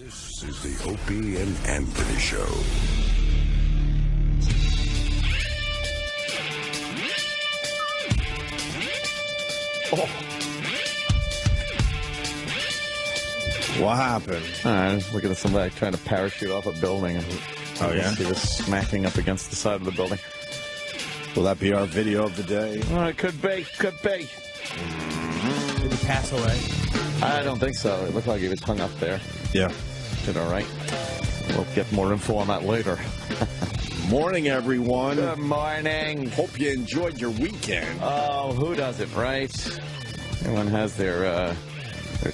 This is the Opie and Anthony Show. Oh. What happened? I was looking at somebody trying to parachute off a building. Oh, yeah? He was smacking up against the side of the building. Will that be our video of the day? Oh, it could be. Could be. Did he pass away? I don't think so. It looked like he was hung up there. Yeah. Did all right. We'll get more info on that later. Morning, everyone. Good morning. Hope you enjoyed your weekend. Oh, who doesn't, right? Everyone has their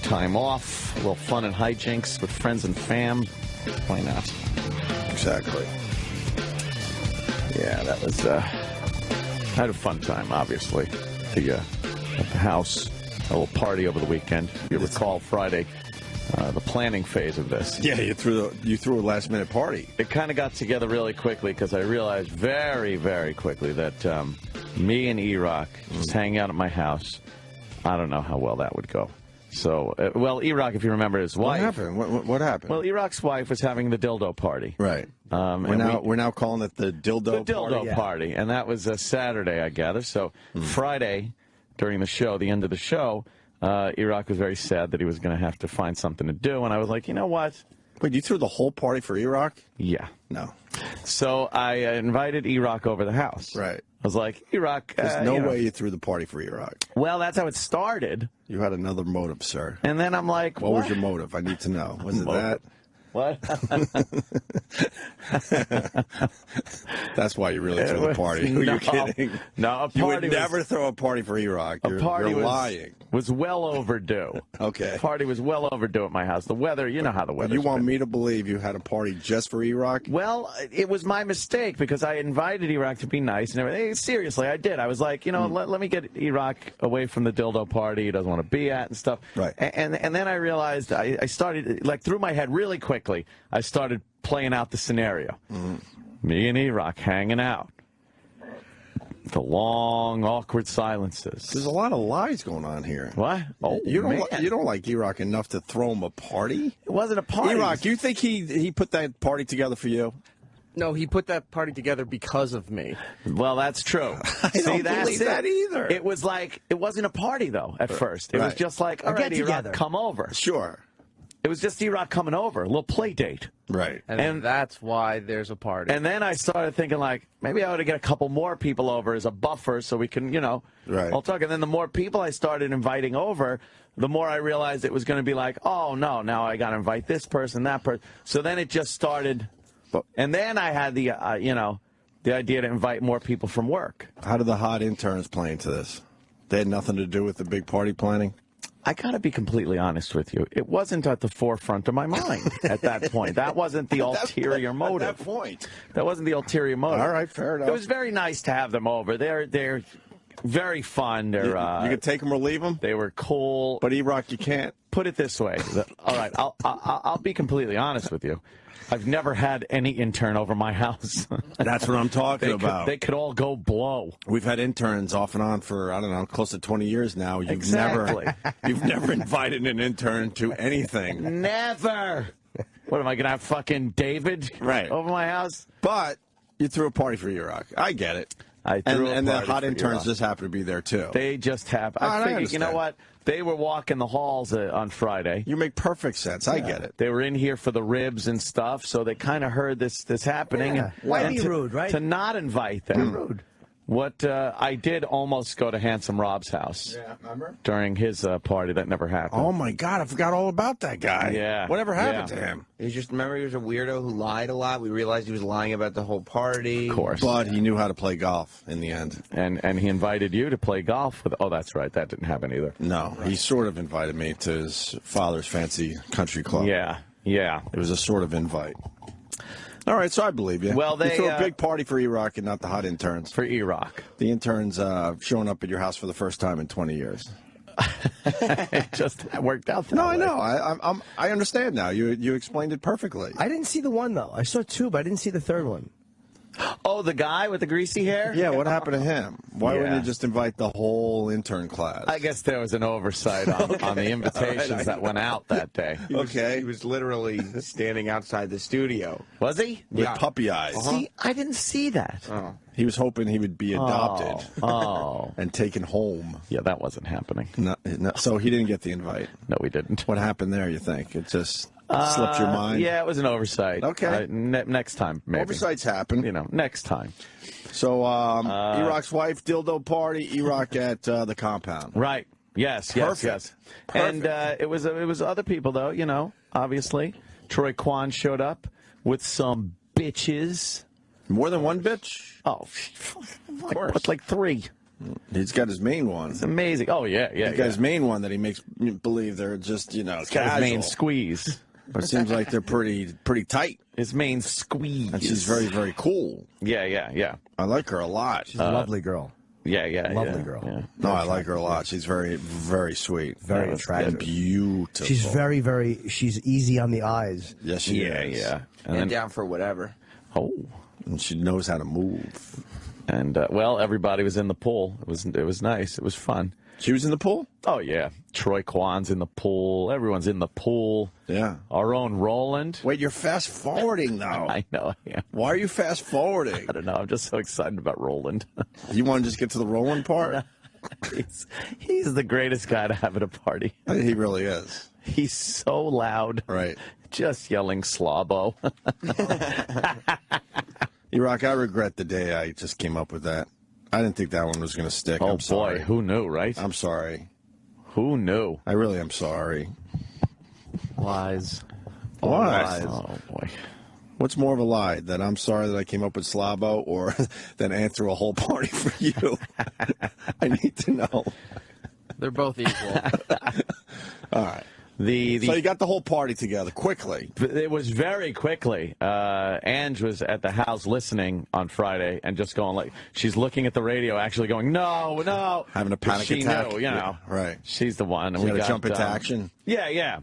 time off. A little fun and hijinks with friends and fam. Why not? Exactly. Yeah, that was... I had a fun time, obviously. At the house. A little party over the weekend. If you recall Friday, the planning phase of this. Yeah, you threw a last-minute party. It kind of got together really quickly because I realized very, very quickly that me and E-Rock just hanging out at my house, I don't know how well that would go. So, E-Rock, if you remember his wife. What happened? What happened? Well, E-Rock's wife was having the dildo party. Right. We're now calling it the dildo party. And that was a Saturday, I gather. So, Friday, during the show, the end of the show, E-Rock was very sad that he was going to have to find something to do. And I was like, you know what? Wait, you threw the whole party for E-Rock? Yeah. No. So I invited E-Rock over the house. Right. I was like, E-Rock. There's no way you threw the party for E-Rock. Well, that's how it started. You had another motive, sir. And then I'm like, what was your motive? I need to know. Was it that? What? That's why you really threw the party. Are you kidding? No, you would never throw a party for E-Rock. You're lying. Was well overdue. Okay. The party was well overdue at my house. The weather, you know how the weather. You want me to believe you had a party just for E-Rock? Well, it was my mistake because I invited E-Rock to be nice and everything. Seriously, I did. I was like, let me get E-Rock away from the dildo party he doesn't want to be at and stuff. Right. And then I realized I started, like, through my head really quickly, I started playing out the scenario. Me and E-Rock hanging out. The long, awkward silences. There's a lot of lies going on here. What? Oh, you don't like E-Rock enough to throw him a party? It wasn't a party. E-Rock, you think he put that party together for you? No, he put that party together because of me. Well, that's true. I don't believe that either. It was like, it wasn't a party, though, at first. It was just like, all right, E-Rock, come over. Sure. It was just E-Rock coming over, a little play date. Right. And that's why there's a party. And then I started thinking, like, maybe I ought to get a couple more people over as a buffer so we can, right. all talk. And then the more people I started inviting over, the more I realized it was going to be like, oh, no, now I got to invite this person, that person. So then it just started. And then I had the, the idea to invite more people from work. How did the hot interns play into this? They had nothing to do with the big party planning? I got to be completely honest with you. It wasn't at the forefront of my mind at that point. That wasn't the ulterior motive. At that point. That wasn't the ulterior motive. All right, fair enough. It was very nice to have them over. They're very fun. They're you can take them or leave them? They were cool. But E-Rock, you can't. Put it this way. All right, I'll be completely honest with you. I've never had any intern over my house. That's what I'm talking about. They could all go blow. We've had interns off and on for, I don't know, close to 20 years now. You've never invited an intern to anything. Never. What, am I going to have fucking David over my house? But you threw a party for E-Rock. I get it. And the hot interns just happen to be there, too. They just have. I figured, you know what? They were walking the halls on Friday. You make perfect sense. I get it. They were in here for the ribs and stuff, so they kind of heard this happening. Yeah. Why be rude, right? To not invite them. Rude. What I did almost go to Handsome Rob's house. Yeah, remember? During his party. That never happened. Oh, my God. I forgot all about that guy. Yeah. Whatever happened to him? Remember he was a weirdo who lied a lot. We realized he was lying about the whole party. Of course. But he knew how to play golf in the end. And he invited you to play golf with. Oh, that's right. That didn't happen either. No. He sort of invited me to his father's fancy country club. Yeah. It was a sort of invite. All right, so I believe you. Well, they you threw a big party for E-Rock and not the hot interns. For E-Rock. The interns showing up at your house for the first time in 20 years. It just worked out that way. I know. I understand now. You explained it perfectly. I didn't see the one, though. I saw two, but I didn't see the third one. Oh, the guy with the greasy hair? Yeah, what happened to him? Why wouldn't Yeah. you just invite the whole intern class? I guess there was an oversight on the invitations that went out that day. Okay. He was literally standing outside the studio. Was he? With Yeah. puppy eyes. See, I didn't see that. He was hoping he would be adopted Oh. and taken home. Yeah, that wasn't happening. No, so he didn't get the invite. No, we didn't. What happened there, you think? It just slipped your mind? Yeah, it was an oversight. Okay. Next time, maybe. Oversights happen. You know, next time. So, E-Rock's wife, dildo party, E-Rock at the compound. Right. Yes, Perfect. yes. Perfect. And it was other people, though, you know, obviously. Troy Kwan showed up with some bitches. More than one bitch? Oh, like 3. He's got his main one. It's amazing. Oh, yeah. He's got his main one that he makes you believe they're just, Got his casual. main squeeze. But it seems like they're pretty tight. His main squeeze. And she's very, very cool. Yeah. I like her a lot. She's a lovely girl. Yeah. Lovely girl. Yeah. No, I like her a lot. She's very, very sweet. Very And attractive. beautiful. She's very, very. She's easy on the eyes. Yes, she is. Yeah. And down for whatever. Oh. And she knows how to move. And well, everybody was in the pool. It was nice. It was fun. She was in the pool? Oh yeah, Troy Kwan's in the pool. Everyone's in the pool. Yeah. Our own Roland. Wait, you're fast forwarding now. I know. Yeah. Why are you fast forwarding? I don't know. I'm just so excited about Roland. You want to just get to the rolling part? he's the greatest guy to have at a party. He really is. He's so loud. Right. Just yelling slobbo. E-Rock, I regret the day I just came up with that. I didn't think that one was going to stick. Oh I'm sorry. boy, who knew, right? I'm sorry. Who knew? I really am sorry. Lies. Why? Oh boy. What's more of a lie? That I'm sorry that I came up with Slabo, or that Ant threw a whole party for you? I need to know. They're both equal. All right. So you got the whole party together quickly. It was very quickly. Ange was at the house listening on Friday and just going like, she's looking at the radio, actually going, no. Having a panic she attack. Knew, Yeah, right. She's the one. And She we had to got, jump into action. Yeah.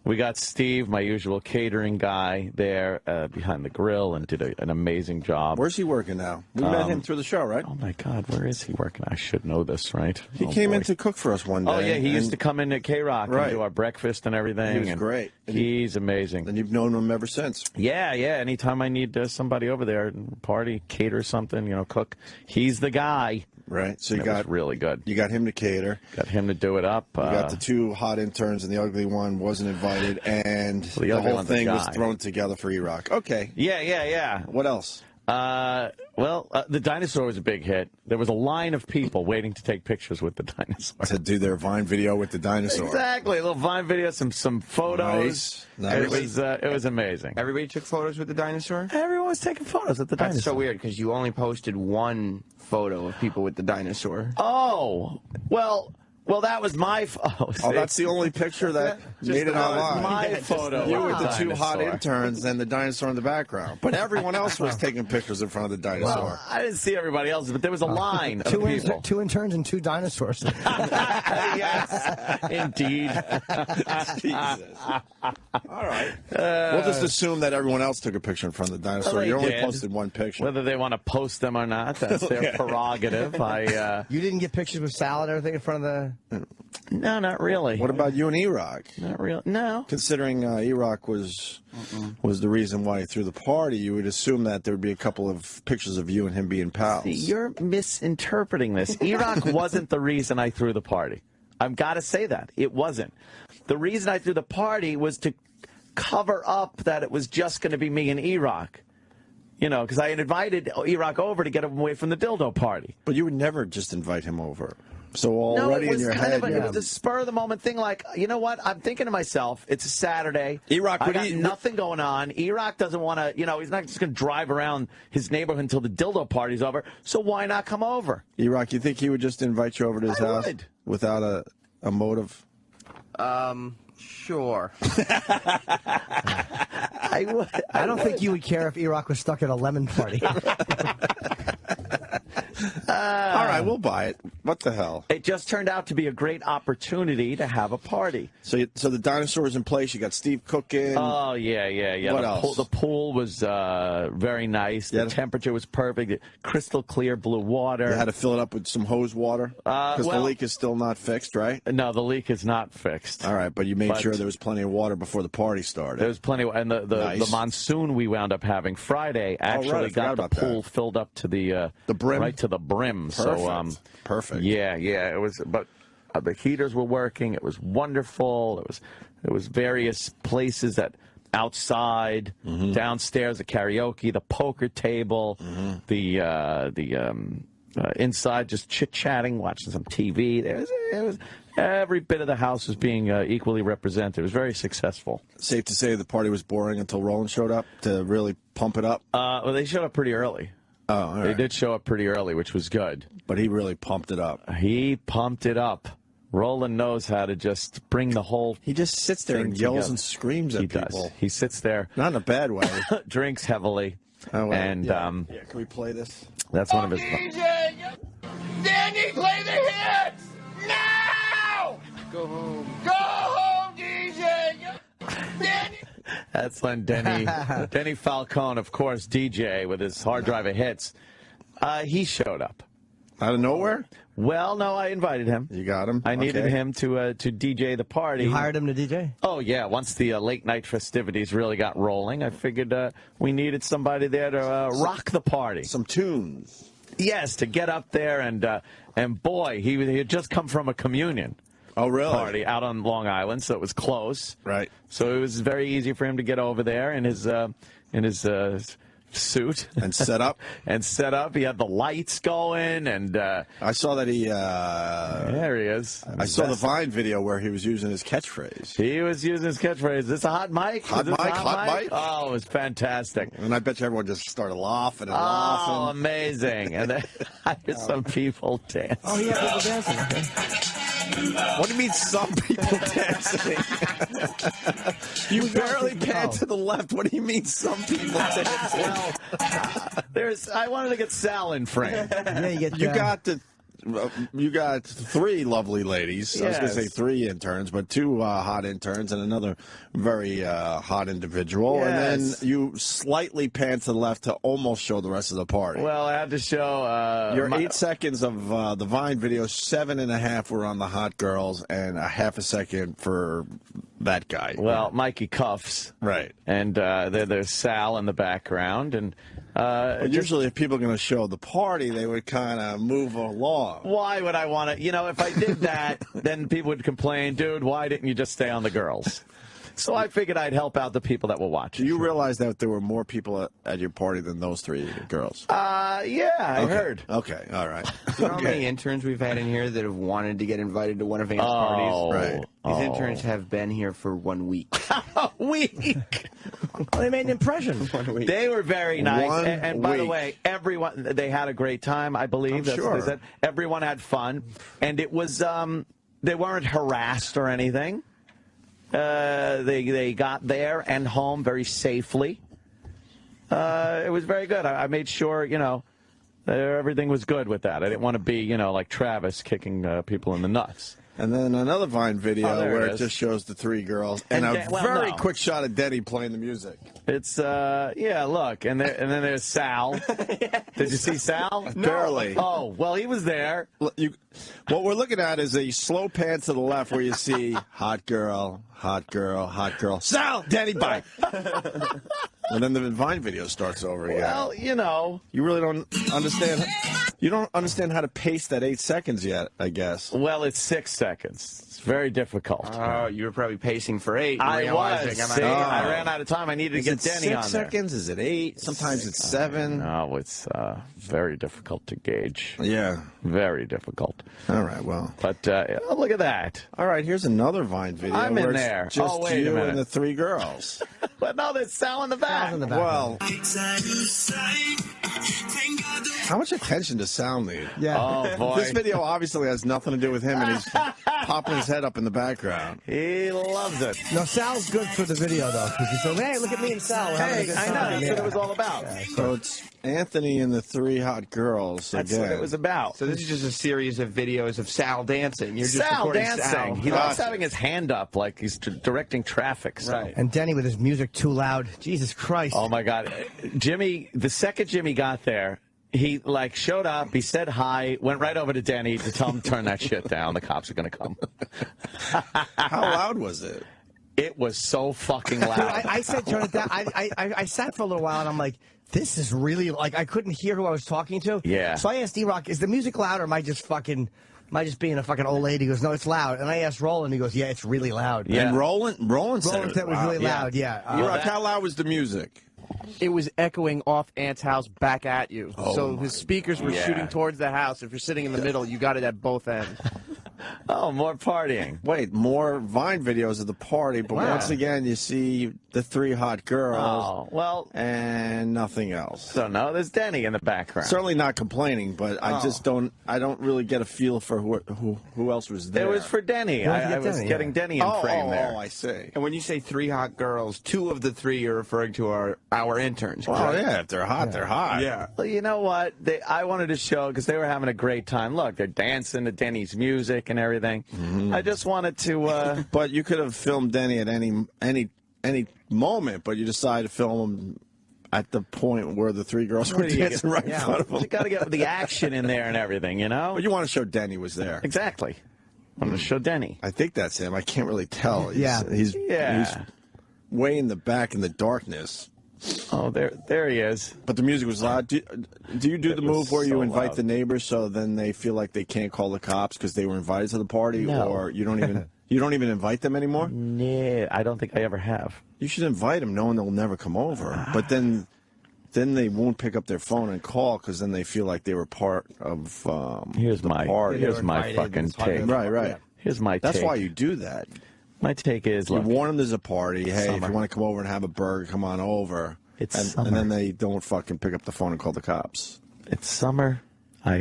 We got Steve, my usual catering guy, there behind the grill and did an amazing job. Where's he working now? We met him through the show, right? Oh, my God, where is he working? I should know this, right? He came in to cook for us one day. Oh, yeah, he used to come in at K-Rock Right. and do our breakfast and everything. He was and great. He's amazing. And you've known him ever since. Yeah. Anytime I need somebody over there, party, cater something, cook, he's the guy. Right. So you It got was really good. You got him to cater. Got him to do it up. You got the 2 hot interns, and the ugly one wasn't invited, and the the ugly whole one's a thing was guy. thrown together for E-Rock. Okay. Yeah. What else? The dinosaur was a big hit. There was a line of people waiting to take pictures with the dinosaur. To do their Vine video with the dinosaur. Exactly, a little Vine video, some photos. Nice. It was amazing. Everybody took photos with the dinosaur? Everyone was taking photos at the That's dinosaur. so weird because you only posted one photo of people with the dinosaur. Oh, well, that was my. Oh, that's the only picture that made it online. my photo. You of with the 2 hot dinosaur. interns and the dinosaur in the background. But everyone else was taking pictures in front of the dinosaur. Well, I didn't see everybody else, but there was a line of people. 2 interns and 2 dinosaurs. Yes, indeed. Jesus. All right. We'll just assume that everyone else took a picture in front of the dinosaur. Well, they You only did. posted one picture. Whether they want to post them or not, that's their prerogative. You didn't get pictures with salad and everything in front of the. No, not really. What about you and E-Rock? Not real. No. Considering E-Rock was the reason why he threw the party, you would assume that there would be a couple of pictures of you and him being pals. You're misinterpreting this. E-Rock wasn't the reason I threw the party. I've got to say that. It wasn't. The reason I threw the party was to cover up that it was just going to be me and E-Rock. Because I had invited E-Rock over to get him away from the dildo party. But you would never just invite him over. So already in your head, it was a spur of the moment thing. Like, you know what? I'm thinking to myself, it's a Saturday. E-Rock, I would got he- nothing going on. E-Rock doesn't want to. He's not just going to drive around his neighborhood until the dildo party's over. So why not come over? E-Rock, you think he would just invite you over to his I house would. without a motive? Sure. I would. I don't think you would care if E-Rock was stuck at a lemon party. All right, we'll buy it. What the hell? It just turned out to be a great opportunity to have a party. So the dinosaur's in place. You got Steve cooking. Oh, yeah. What the else? The pool was very nice. The temperature was perfect. Crystal clear blue water. You had to fill it up with some hose water? Because the leak is still not fixed, right? No, the leak is not fixed. All right, but you made sure there was plenty of water before the party started. There was plenty, and the monsoon we wound up having Friday actually got the pool filled up to the brim, right to the brim. Perfect. So perfect. Yeah, it was. But the heaters were working. It was wonderful. There was various places that outside, downstairs, the karaoke, the poker table, the inside, just chit chatting, watching some TV. It was every bit of the house was being equally represented. It was very successful. Safe to say the party was boring until Roland showed up to really pump it up? Well, they showed up pretty early. Oh, all right. They did show up pretty early, which was good. But he really pumped it up. He pumped it up. Roland knows how to just bring the whole He just sits there and yells together. and screams at people. Does. He sits there. Not in a bad way. Drinks heavily. Oh, well, and can we play this? That's one of his. DJ! Danny, play the hits! Now! Go home. Go home, DJ! Danny! That's when Denny Falcone, of course, DJ with his hard drive of hits. He showed up. Out of nowhere? Well, no, I invited him. You got him? I needed him to DJ the party. You hired him to DJ? Oh, yeah. Once the late-night festivities really got rolling, I figured we needed somebody there to rock the party. Some tunes. Yes, to get up there, and boy, he had just come from a communion. Oh, really? Party out on Long Island, so it was close. Right. So it was very easy for him to get over there in his suit and set up. He had the lights going, and I saw that he. There he is. I saw the Vine video where he was using his catchphrase. He was using his catchphase. Is this a hot mic? Hot mic. Oh, it was fantastic. And I bet you everyone just started laughing and Oh, laughing. amazing! And then I hear some people dance. Oh, yeah, people dancing. Okay. What do you mean some people dancing? You barely pan to the left. What do you mean some people dancing? I wanted to get Sal in frame. Yeah, You got three lovely ladies. I was going to say Yes. 3 interns, but 2 hot interns and another very hot individual. Yes. And then you slightly pan to the left to almost show the rest of the party. Well, I had to show Your 8 seconds of the Vine video, 7.5 were on the hot girls, and a half a second for that guy. Well, Mikey Cuffs. Right. And there's Sal in the background. And usually if people are going to show the party, they would kind of move along. why would I want to? If I did that, then people would complain, dude, why didn't you just stay on the girls? So I figured I'd help out the people that were watching. Do you realize that there were more people at your party than those 3 girls? Yeah, I heard. Okay, all right. You know how many interns we've had in here that have wanted to get invited to one of Van's parties? Right. These interns have been here for 1 week. A week. Well, they made an impression. 1 week. They were very nice. 1 And by the week. way, everyone, they had a great time, I believe. I'm That's what sure. they said. Everyone had fun. And it was, they weren't harassed or anything. They got there and home very safely. It was very good. I made sure, everything was good with that. I didn't want to be, like Travis kicking people in the nuts. And then another Vine video there where it it is. just shows the 3 girls and a very quick shot of Denny playing the music. It's, look, and then there's Sal. Did you see Sal? Barely. Oh, well, he was there. What we're looking at is a slow pan to the left where you see hot girl, hot girl, hot girl. Sal, Denny, bye. And then the Vine video starts over again. Well, You really don't understand. You don't understand how to pace that 8 seconds yet, I guess. Well, it's 6 seconds. It's very difficult. Oh, you were probably pacing for 8. I was. realizing See, I'm I ran out of time. I needed to get Denny on 6 there. seconds? Is it 8? Sometimes it's 7. No, it's very difficult to gauge. Yeah. Very difficult. All right, well. But look at that. All right, here's another Vine video. I'm in where it's there. Just Oh, wait a you minute. and the 3 girls. But no, there's Sal in the back. Sal's in the back. Well, How much attention does Sal need? Yeah. Oh, boy. This video obviously has nothing to do with him, and he's popping his head up in the background. He loves it. No, Sal's good for the video, though. Because he said, hey, look at me and Sal. We're having a Hey, good I know. time." That's what it was all about. So it's Anthony and the three hot girls That's again. what it was about. So this is just a series of videos of Sal dancing. You're just Sal recording dancing. Sal. He likes having his hand up like he's directing traffic. So. Right. And Denny with his music too loud. Jesus Christ. Oh, my God. Jimmy, the second Jimmy got there, he, like, showed up, he said hi, went right over to Denny to tell him to turn that shit down. The cops are going to come. How loud was it? It was so fucking Dude, loud. I said turn it down. I sat for a little while and I'm like, this is really like I couldn't hear who I was talking to. Yeah. So I asked D-Rock, is the music loud or am I just being a fucking old lady? He goes, no, it's loud. And I asked Roland, he goes, yeah, it's really loud. Yeah. And Roland said Roland said it was wow. really loud, yeah. D-Rock, how loud was the music? It was echoing off Ant's house back at you. So his speakers were shooting towards the house. If you're sitting in the middle, you got it at both ends. Oh, more partying. Wait, more Vine videos of the party, but once again, you see the three hot girls Oh, well, and nothing else. so no, there's Denny in the background. Certainly not complaining, but I just don't really get a feel for who else was there. It was for Denny. You wanted to I get was Denny, getting yeah. Denny in frame there. Oh, I see. And when you say three hot girls, two of the three you're referring to are our interns. Oh, correct? yeah, if they're hot, they're hot. Yeah. Well, you know what? I wanted to show because they were having a great time. Look, they're dancing to Denny's music and everything. I just wanted to. But you could have filmed Denny at any moment, but you decided to film him at the point where the three girls were dancing right in front of him. You got to get the action in there and everything, you know? But you want to show Denny was there. Exactly. I'm going to show Denny. I think that's him. I can't really tell. He's Yeah. way in the back in the darkness. Oh, there he is. But the music was loud. Do you do the move where you so invite loud. the neighbors so then they feel like they can't call the cops because they were invited to the party, No. or you don't even invite them anymore? Nah, I don't think I ever have. You should invite them, knowing they'll never come over. But then they won't pick up their phone and call because then they feel like they were part of Here's the my party. here's my fucking take. Right. Here's my That's take. why you do that. My take is, You look, warn them there's a party. Hey, if Summer. you want to come over and have a burger, come on over. It's and then they don't fucking pick up the phone and call the cops. it's summer. I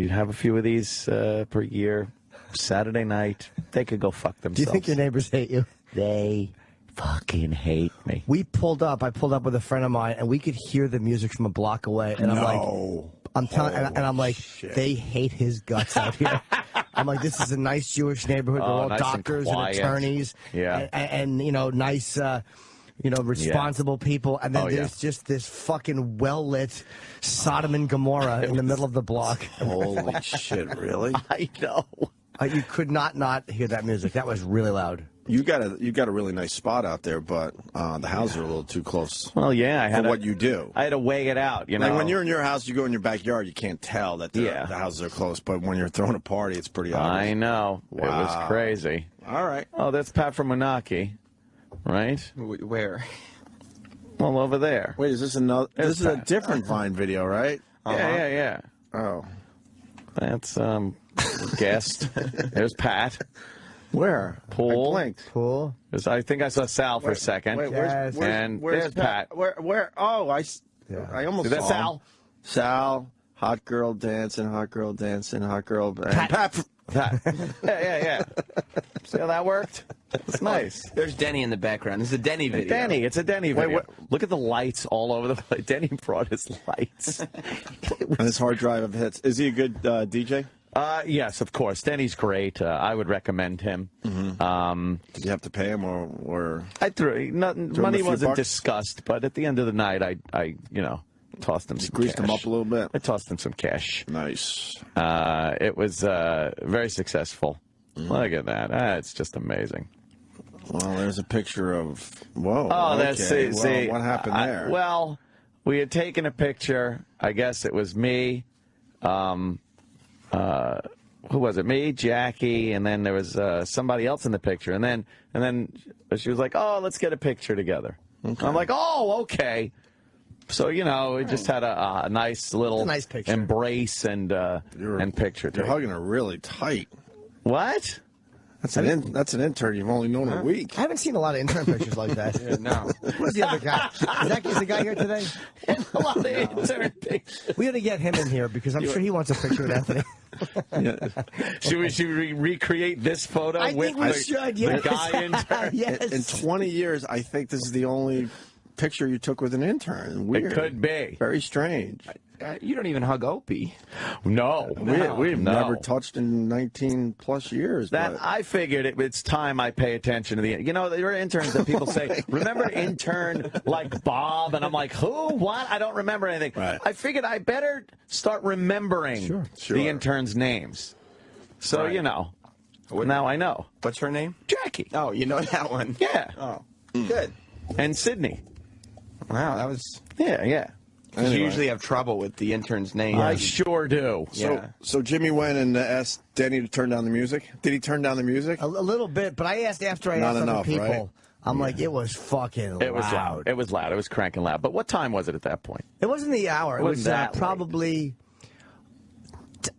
have a few of these per year. Saturday night, they could go fuck themselves. Do you think your neighbors hate you? They fucking hate me. I pulled up with a friend of mine, and we could hear the music from a block away. And I'm like, I'm telling, and I'm like, they hate his guts out here. I'm like, this is a nice Jewish neighborhood. They're all nice and doctors and quiet. attorneys, Yeah. and you know, nice. Responsible people, and then there's just this fucking well-lit Sodom and Gomorrah in the middle of the block. Holy shit, really? I know. You could not hear that music. That was really loud. You got a really nice spot out there, but the houses are a little too close Well, yeah, I had for what you do. I had to weigh it out. You know, Like when you're in your house, you go in your backyard, you can't tell that the houses are close. But when you're throwing a party, it's pretty obvious. I know. It was Wow. crazy. All right. Oh, that's Pat from Moonachie, right? Where? Well, over there. Wait, is this another? There's This is a Pat. different Vine video, right? Yeah. Oh, That's guest. There's Pat. where? Pool. I blinked. Cool. I think I saw Sal for a second. Wait, Yes. And there's Pat. Where? Oh, I almost See, that's saw Sal. him. Sal, hot girl dancing, hot girl dancing, hot girl. Pat. Pat. Pat. Yeah. See how that worked? It's nice. There's Denny in the background. This is a Denny video. Denny, it's a Denny Wait, video. what- Look at the lights all over the place. Denny brought his lights. And his hard drive of hits. Is he a good DJ? Yes, of course. Denny's great. I would recommend him. Did you have to pay him or? I threw money a few wasn't bucks? discussed, but at the end of the night, I tossed him some Greased cash. him up a little bit. I tossed him some cash. Nice. It was very successful. Look at that. It's just amazing. Well, there's a picture of. Whoa. Oh, okay. that's Well, what happened there? Well, we had taken a picture. I guess it was me. Who was it? Me, Jackie, and then there was somebody else in the picture. And then she was like, "Oh, let's get a picture together." Okay. I'm like, "Oh, okay." So we just had a nice little nice picture. embrace and picture. You're taken. hugging her really tight. What? That's an intern you've only known a week. I haven't seen a lot of intern pictures like that. No. Who's the other guy? Is the guy here today? a lot of intern pictures. We got to get him in here because I'm sure he wants a picture with Anthony. Should we recreate this photo I with think we should, yes. the guy intern? Yes. In 20 years, I think this is the only picture you took with an intern. Weird. It could be. Very strange. You don't even hug Opie. No. We've No. never touched in 19-plus years. That but I figured it's time I pay attention to the. You know, there are interns that people say, remember intern like Bob? And I'm like, who? What? I don't remember anything. Right. I figured I better start remembering Sure. the interns' names. So, Right. you know, now I know. What's her name? Jackie. Oh, you know that one. Yeah. Oh, good. And Sydney. Wow, that was. Yeah. Because you usually have trouble with the intern's name. I sure do. So Jimmy went and asked Denny to turn down the music. Did he turn down the music? A little bit, but I asked after I Not asked enough, other people. right? I'm like, it was fucking loud. It was loud. It was loud. It was cranking loud. But what time was it at that point? It wasn't the hour. It Wasn't was that late. probably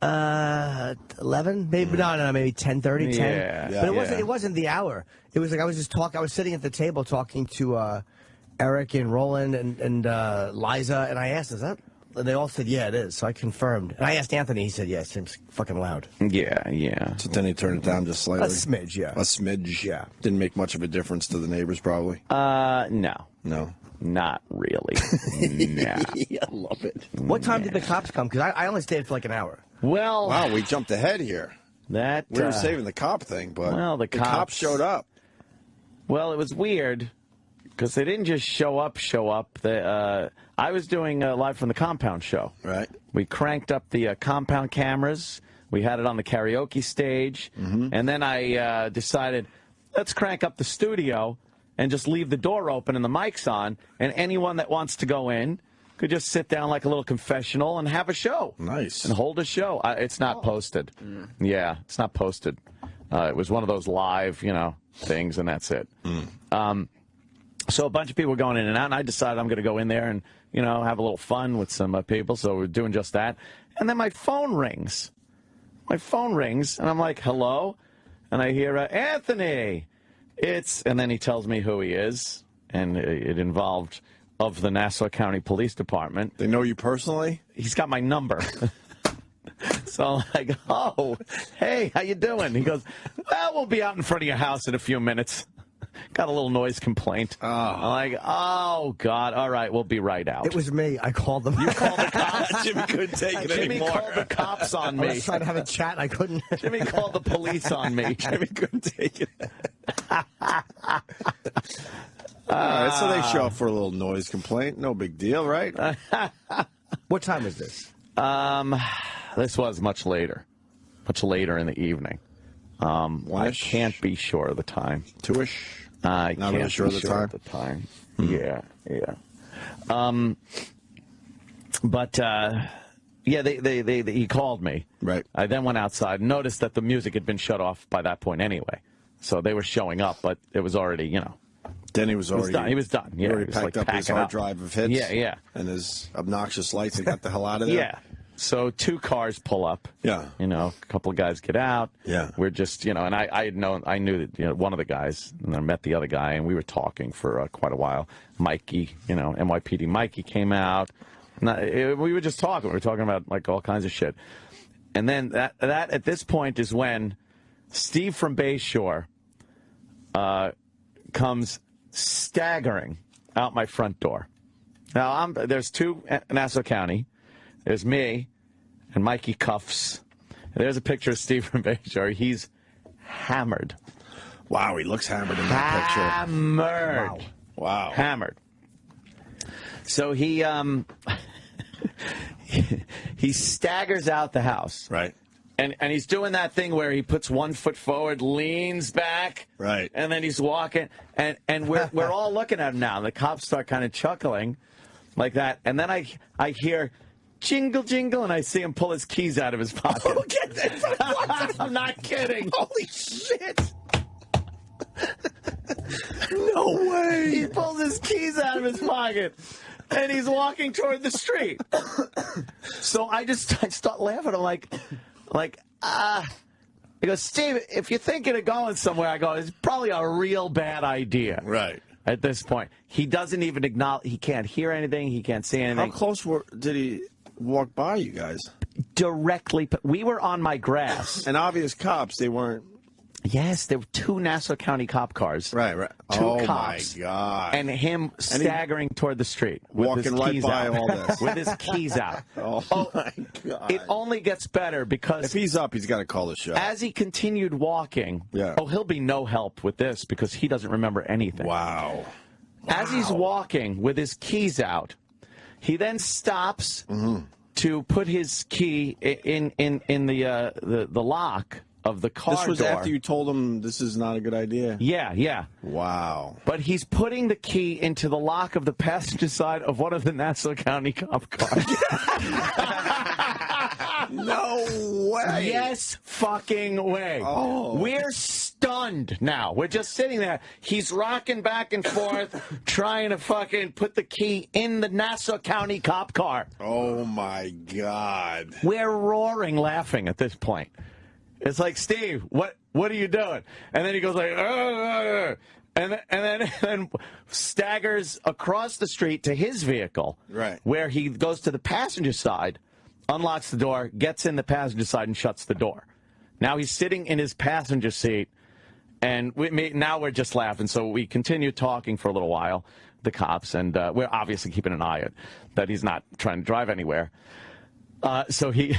11, maybe maybe 10:30, 10. Yeah. But Yeah. it wasn't the hour. It was like I was just talking. I was sitting at the table talking to Eric and Roland and Liza, and I asked, "Is that?" And they all said, "Yeah, it is." So I confirmed. And I asked Anthony. He said, "Yeah, it seems fucking loud." Yeah. So then he turned it down just slightly. A smidge, yeah. A smidge. Yeah. Didn't make much of a difference to the neighbors, probably. No. No. Not really. No. I love it. What time did the cops come? Because I only stayed for like an hour. Well, Wow, we jumped ahead here. that We were saving the cop thing, but well, the cops cops showed up. Well, it was weird because they didn't just show up. I was doing live from the compound show. Right. We cranked up the compound cameras. We had it on the karaoke stage. And then I decided, let's crank up the studio and just leave the door open and the mics on. And anyone that wants to go in could just sit down like a little confessional and have a show. Nice. And hold a show. It's not posted. Yeah, it's not posted. It was one of those live, things, and that's it. So a bunch of people were going in and out, and I decided I'm going to go in there and, have a little fun with some people. So we're doing just that. And then my phone rings. And I'm like, hello? And I hear, Anthony. And then he tells me who he is, and it involved of the Nassau County Police Department. They know you personally? He's got my number. So I'm like, oh, hey, how you doing? He goes, well, we'll be out in front of your house in a few minutes. Got a little noise complaint. Oh. I'm like, oh, God, all right, we'll be right out. It was me. I called them. You called the cops? Jimmy couldn't take it Jimmy anymore. called the cops on I me. was trying to have a chat, and I couldn't. Jimmy called the police on me. Jimmy couldn't take it. All right, so they show up for a little noise complaint. No big deal, right? What time was this? This was much later in the evening. I One-ish? can't be sure of the time. Two-ish? I Not can't really sure be of the sure time? of the time. Yeah. But he called me. Right. I then went outside, noticed that the music had been shut off by that point anyway. So they were showing up, but it was already, Denny was already He was done. He Yeah, already he was, packed like, up his packing hard up. drive of hits. Yeah. And his obnoxious lights and got the hell out of there. Yeah. So 2 cars pull up. Yeah. A couple of guys get out. Yeah. We're just, and I knew that, one of the guys, and I met the other guy, and we were talking for quite a while. Mikey, NYPD Mikey came out. We were just talking. We were talking about, like, all kinds of shit. And then that at this point is when Steve from Bayshore comes staggering out my front door. Now, there's 2 in Nassau County. There's me and Mikey Cuffs. And there's a picture of Steve from Bayshore. He's hammered. Wow, he looks hammered in that Hammered. Wow. Hammered. So he he staggers out the house. picture. Right. And he's doing that thing where he puts 1 foot forward, leans back, Right. and then he's walking. And we're all looking at him now. The cops start kind of chuckling like that. And then I hear jingle, jingle, and I see him pull his keys out of his pocket. Oh, get that. I'm not kidding. Holy shit. No way. He pulls his keys out of his pocket, and he's walking toward the street. So I start laughing. I'm like, he goes, Steve, if you're thinking of going somewhere, I go, it's probably a real bad idea. Right. at this point. He doesn't even acknowledge. He can't hear anything. He can't see anything. How close did he walk by you guys? Directly. We were on my grass. And obvious cops, they weren't. Yes, there were 2 Nassau County cop cars. Right. 2 cops. My God. And him staggering toward the street. With walking his right keys by out. all this. With his keys out. Oh, my God. It only gets better because... If he's up, he's got to call the show. As he continued walking... Yeah. Oh, he'll be no help with this because he doesn't remember anything. Wow. As he's walking with his keys out, he then stops to put his key in the lock of the car This was door. after you told him this is not a good idea? Yeah. Wow. But he's putting the key into the lock of the passenger side of one of the Nassau County cop cars. No way. Yes, fucking way. Oh. We're stunned now. We're just sitting there. He's rocking back and forth, trying to fucking put the key in the Nassau County cop car. Oh, my God. We're roaring laughing at this point. It's like, Steve, what are you doing? And then he goes like, and then staggers across the street to his vehicle, right, where he goes to the passenger side, unlocks the door, gets in the passenger side, and shuts the door. Now he's sitting in his passenger seat, and now we're just laughing. So we continue talking for a little while, the cops, and we're obviously keeping an eye on that he's not trying to drive anywhere. So we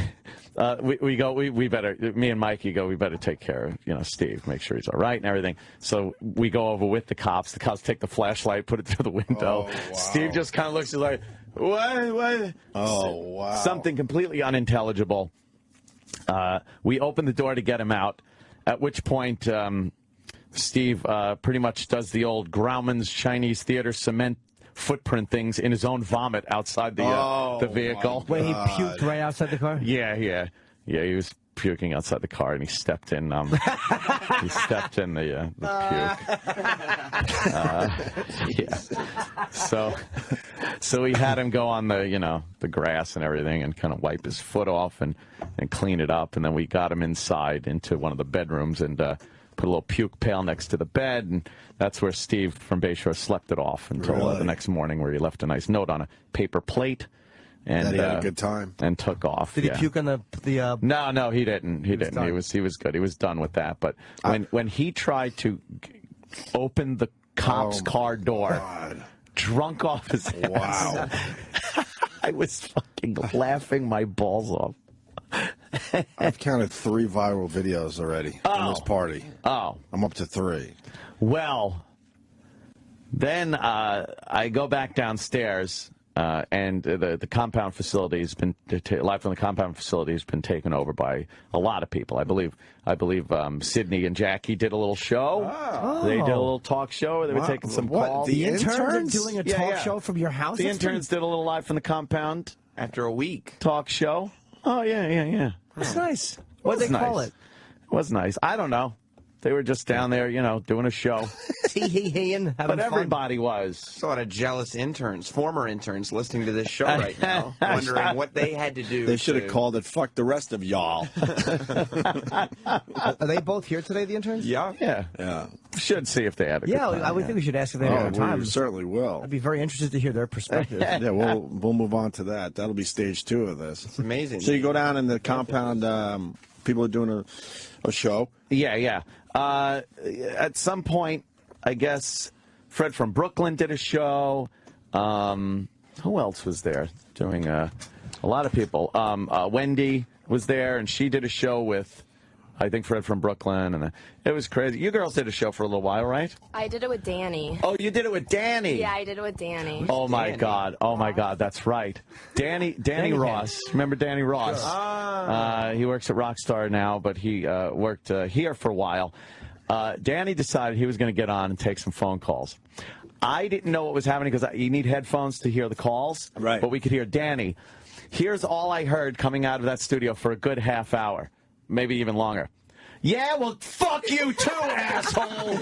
better, me and Mikey go, we better take care of, Steve, make sure he's all right and everything. So we go over with the cops. The cops take the flashlight, put it through the window. Oh, wow. Steve just kind of looks like, what? Oh, wow. Something completely unintelligible. We open the door to get him out, at which point Steve pretty much does the old Grauman's Chinese Theater cement footprint things in his own vomit outside the vehicle. When he puked right outside the car? Yeah. He was puking outside the car, and he stepped in. He stepped in the puke. Yeah. So we had him go on the grass and everything, and kind of wipe his foot off and clean it up, and then we got him inside into one of the bedrooms and put a little puke pail next to the bed, and that's where Steve from Bayshore slept it off until the next morning, where he left a nice note on a paper plate. And he had a good time. And took off. Did he puke on the No, he didn't. He didn't. He was good. He was done with that. But when he tried to open the cop's car door, drunk off his ass, wow. I was fucking laughing my balls off. I've counted 3 viral videos already from this party. Oh. I'm up to 3. Well, then I go back downstairs, and the compound facility has been live from the compound facility has been taken over by a lot of people. I believe Sydney and Jackie did a little show. Oh. They did a little talk show. They were taking some calls. The interns are doing a talk show from your house? The interns did a little live from the compound after a week talk show. Oh yeah. That's nice. What did they call it? It was nice. I don't know. They were just down there, doing a show. Having but fun. Everybody was. A lot of jealous former interns, listening to this show right now, wondering what they had to do. They should have called it "Fuck the Rest of Y'all." Are they both here today, the interns? Yeah. Should see if they had a good time. I would think we should ask if they had a good time. We certainly will. I'd be very interested to hear their perspective. Yeah, we'll move on to that. That'll be stage 2 of this. It's amazing. So you go down in the compound. People are doing a show. Yeah. At some point, I guess Fred from Brooklyn did a show. Who else was there doing a lot of people? Wendy was there, and she did a show with, I think, Fred from Brooklyn, and it was crazy. You girls did a show for a little while, right? I did it with Danny. Oh, you did it with Danny? Yeah, I did it with Danny. Oh, my God. Oh, my God. That's right. Danny Ross. Remember Danny Ross? Sure. He works at Rockstar now, but he worked here for a while. Danny decided he was going to get on and take some phone calls. I didn't know what was happening because you need headphones to hear the calls. Right. But we could hear Danny. Here's all I heard coming out of that studio for a good half hour, maybe even longer. Yeah, well, fuck you too, asshole.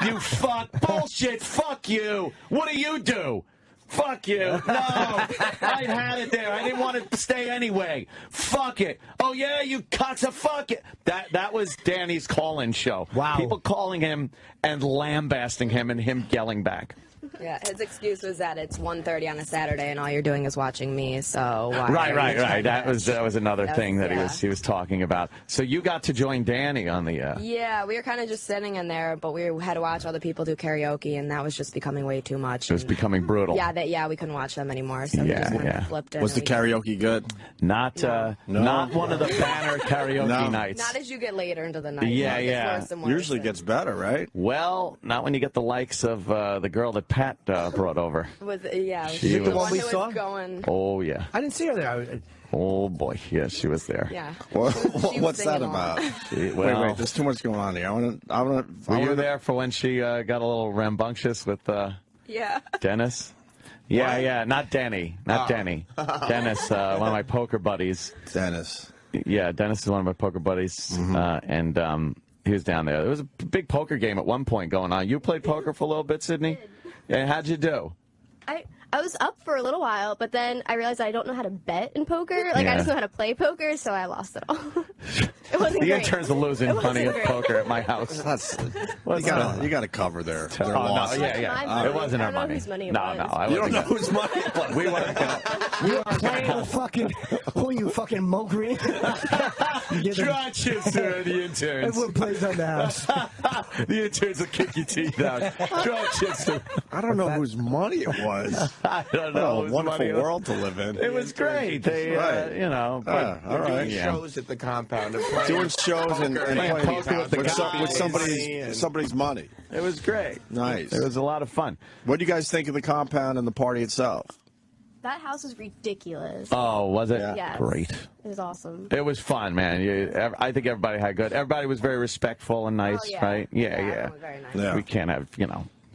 You fuck. Bullshit. Fuck you. What do you do? Fuck you. No. I had it there. I didn't want it to stay anyway. Fuck it. Oh, yeah, you cocks. Fuck it. That was Danny's call-in show. Wow. People calling him and lambasting him and him yelling back. Yeah, his excuse was that it's 1:30 on a Saturday and all you're doing is watching me. So why Right. That was another thing that yeah. he was talking about. So you got to join Danny on the. Yeah, we were kind of just sitting in there, but we had to watch other people do karaoke, and that was just becoming way too much. It was becoming brutal. Yeah, we couldn't watch them anymore. So we just kind of flipped it. Was the karaoke good? Not one of the banner karaoke nights. Not as you get later into the night. Yeah. It's worse and worse. Usually gets better, right? Well, not when you get the likes of the girl that Pat brought over. She was the one we who saw? was going. Oh yeah. I didn't see her there. Oh boy, yeah, she was there. Yeah. What's that about? Well, Wait, there's too much going on here. Were you there for when she got a little rambunctious with Yeah. Dennis? Yeah, not Denny. Dennis, one of my poker buddies. Dennis. Yeah, Dennis is one of my poker buddies, and he was down there. There was a big poker game at one point going on. You played poker for a little bit, Sydney? Yeah, how'd you do? I was up for a little while, but then I realized I don't know how to bet in poker. I just know how to play poker, so I lost it all. It wasn't The great. interns are losing money at poker at my house. You got to cover their losses. It wasn't our I don't know money. whose money it No, was. I You don't wasn't know gonna- whose money it was. We weren't gonna. You were playing the fucking. Who are you, fucking Mogri? Try Chipster, the interns. Everyone plays on the house. The interns will kick your teeth out. Try Chipster. I don't know whose money it was. I don't know. Oh, whose wonderful money it was. world to live in. It was great. They, Right. but all right. Shows at the compound. And Doing shows and Playing playing poker with the guys. somebody's money. it was great. Nice. It was a lot of fun. What do you guys think of the compound and the party itself? That house was ridiculous. Oh, was it? Yes. Great. It was awesome. It was fun, man. I think everybody had good. Everybody was very respectful and nice, Oh, yeah. right? Yeah. Everyone was very nice. Yeah. We can't have,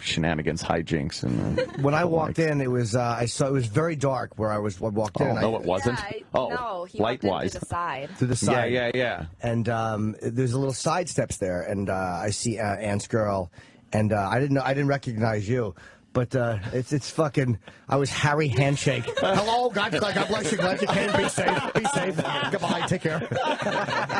shenanigans, hijinks, and. When I walked in, it was I saw it was very dark where I walked in. No, it wasn't. No, he walked in light-wise. through the side. To the side. Yeah. And there's a little side steps there, and I see Ant's girl, and I didn't recognize you. But it's fucking. I was Harry Handshake. Hello, God bless you. Glad you came. Be safe. Be safe. Goodbye. Take care.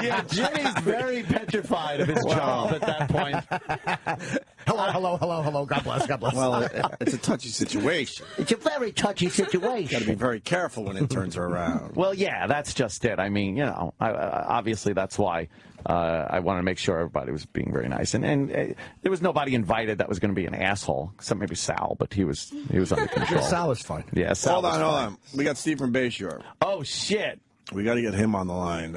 Yeah, Jimmy's very petrified of his job at that point. Hello. God bless. Well, it's a touchy situation. It's a very touchy situation. Got to be very careful when interns are around. Well, yeah, that's just it. I mean, obviously that's why I wanted to make sure everybody was being very nice, and there was nobody invited that was going to be an asshole, except maybe Sal, but he was under control. Sal was fine. Yeah, Sal Hold was on. fine. We got Steve from Bayshore. Oh shit, We got to get him on the line.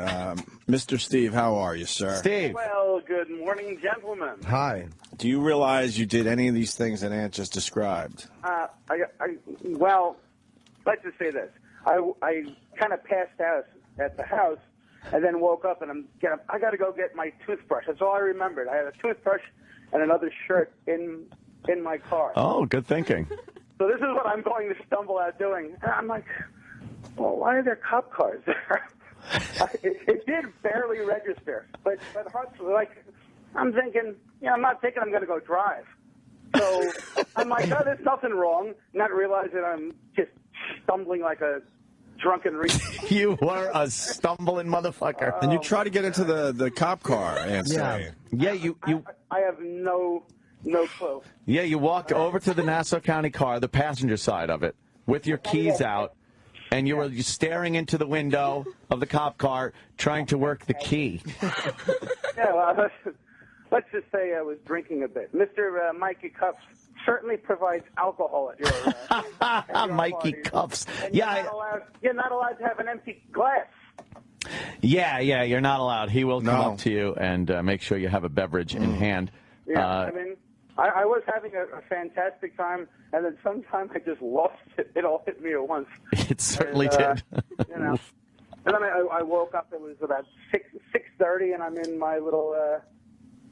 Mr. Steve, how are you, sir? Steve. Well, good morning, gentlemen. Hi. Do you realize you did any of these things that Ant just described? Well, let's just say this. I kind of passed out at the house and then woke up and I got to go get my toothbrush. That's all I remembered. I had a toothbrush and another shirt in my car. Oh, good thinking. So this is what I'm going to stumble out doing. And I'm like, well, why are there cop cars there? It did barely register, but I'm thinking, I'm not thinking I'm going to go drive. So I'm like, oh, there's nothing wrong, not realizing I'm just stumbling like a drunken You were a stumbling motherfucker. And you try to get into the cop car, Ant's saying. Yeah, you I have no clue. Yeah, you walked over to the Nassau County car, the passenger side of it, with your keys out, and you were staring into the window of the cop car, trying to work the key. Yeah, well, let's just say I was drinking a bit. Mr. Mikey Cups certainly provides alcohol at your Mikey parties. Cups. And Yeah, you're not allowed to have an empty glass. yeah, you're not allowed. He will come No. up to you and make sure you have a beverage in hand. Yeah, I mean, I was having a fantastic time, and then sometime I just lost it. It all hit me at once. It certainly And, did. And then I woke up. It was about 6:30, and I'm in my little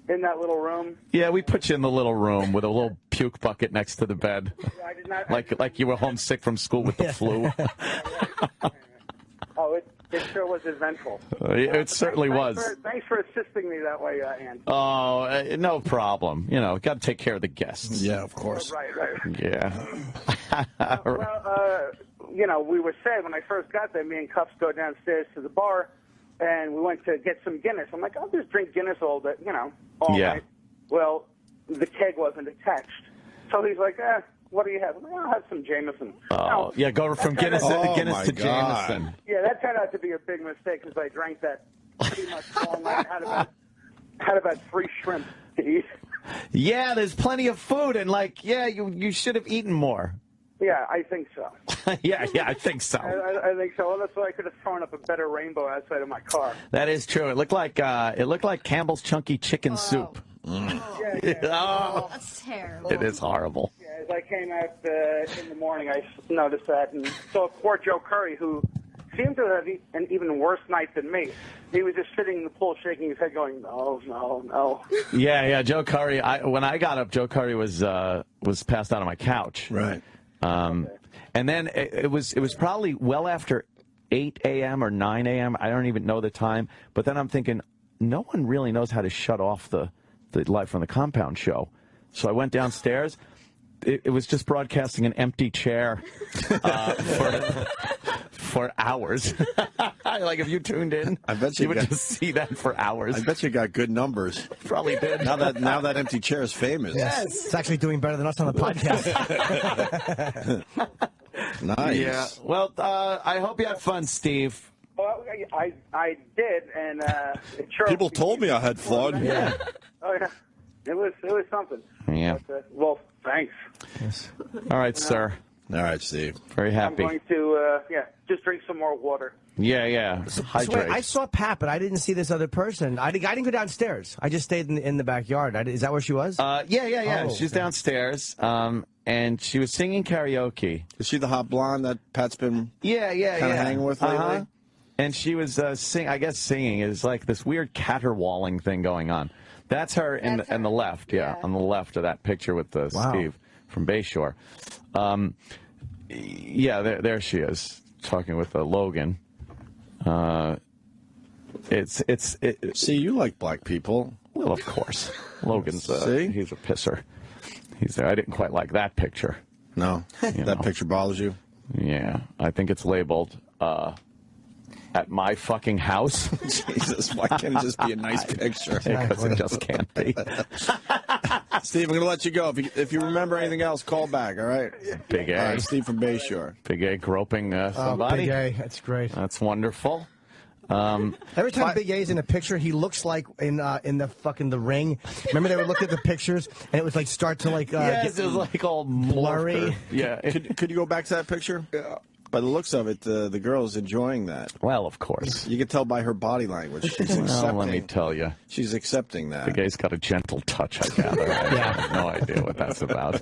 in that little room. Yeah, we put you in the little room with a little puke bucket next to the bed, I did not. like you were homesick from school with the flu. Oh, it sure was eventful. It certainly was. Thanks for assisting me that way, Ann. Oh, no problem. Got to take care of the guests. Yeah, of course. Right. Yeah. Well, we were sad when I first got there. Me and Cups go downstairs to the bar, and we went to get some Guinness. I'm like, I'll just drink Guinness all day, all Yeah. night. Well, the keg wasn't attached. So he's like, what do you have? I'll have some Jameson. Oh, yeah, go from Guinness to Jameson. Yeah, that turned out to be a big mistake because I drank that pretty much all night. Had about 3 shrimp to eat. Yeah, there's plenty of food, and you should have eaten more. Yeah, I think so. yeah, I think so. I think so. Well, that's why I could have thrown up a better rainbow outside of my car. That is true. It looked like Campbell's Chunky Chicken Soup. Oh, that's terrible. It is horrible. Yeah, as I came out in the morning, I noticed that and saw poor Joe Curry, who seemed to have an even worse night than me. He was just sitting in the pool shaking his head going, no, no, no. Yeah, Joe Curry. When I got up, Joe Curry was passed out on my couch. Right. And then it was probably well after 8 a.m. or 9 a.m. I don't even know the time. But then I'm thinking, no one really knows how to shut off the Live from the Compound show. So I went downstairs. It was just broadcasting an empty chair for hours. Like if you tuned in, I bet you would just see that for hours. I bet you got good numbers. Probably did. Now that empty chair is famous. Yes. It's actually doing better than us on the podcast. Nice. Yeah. Well, I hope you had fun, Steve. Well, I did, and it sure. People told me I had fun. Yeah. Oh yeah, it was something. Yeah. But, well, thanks. Yes. All right, sir. All right, Steve. Very I'm happy. going to just drink some more water. Yeah. So Hydrate. wait, I saw Pat, but I didn't see this other person. I didn't go downstairs. I just stayed in the backyard. Is that where she was? Yeah. Oh, She's okay. downstairs, and she was singing karaoke. Is she the hot blonde that Pat's been Yeah. kind of hanging with lately? And she was singing is like this weird caterwauling thing going on. That's her in the left, yeah, on the left of that picture with Steve from Bayshore. There she is talking with Logan. See, you like black people. Well, of course. Logan's See? he's a pisser. He's there. I didn't quite like that picture. No, that picture bothers you. Yeah, I think it's labeled at my fucking house. Jesus, why can't it just be a nice picture? Because it just can't be. Steve, I'm going to let you go. If you remember anything else, call back, all right? Big A. All right, Steve from Bayshore. Big A groping somebody. Big A. That's great. That's wonderful. Every time Big A's in a picture, he looks like in the Ring. Remember they would look at the pictures and it would like start to like yes, it was like all blurry. Yeah. Could you go back to that picture? Yeah. By the looks of it, the girl's enjoying that. Well, of course. You can tell by her body language. She's accepting. Well, let me tell you. She's accepting that. The guy's got a gentle touch, I gather. I have no idea what that's about.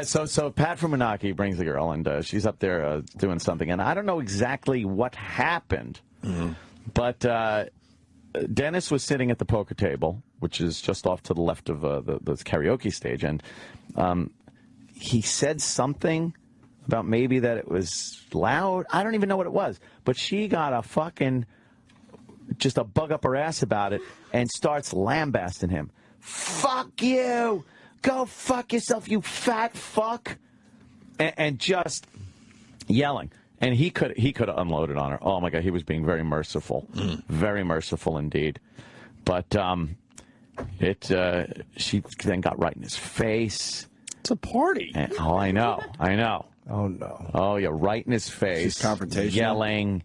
So Pat from Menaki brings the girl, and she's up there doing something. And I don't know exactly what happened, but Dennis was sitting at the poker table, which is just off to the left of the karaoke stage, and he said something about maybe that it was loud. I don't even know what it was. But she got just a bug up her ass about it and starts lambasting him. Fuck you! Go fuck yourself, you fat fuck! And just yelling. And he could have unloaded on her. Oh, my God, he was being very merciful. Very merciful indeed. But she then got right in his face. It's a party. And, I know. Oh, no. Oh, yeah, right in his face. She's confrontational? Yelling.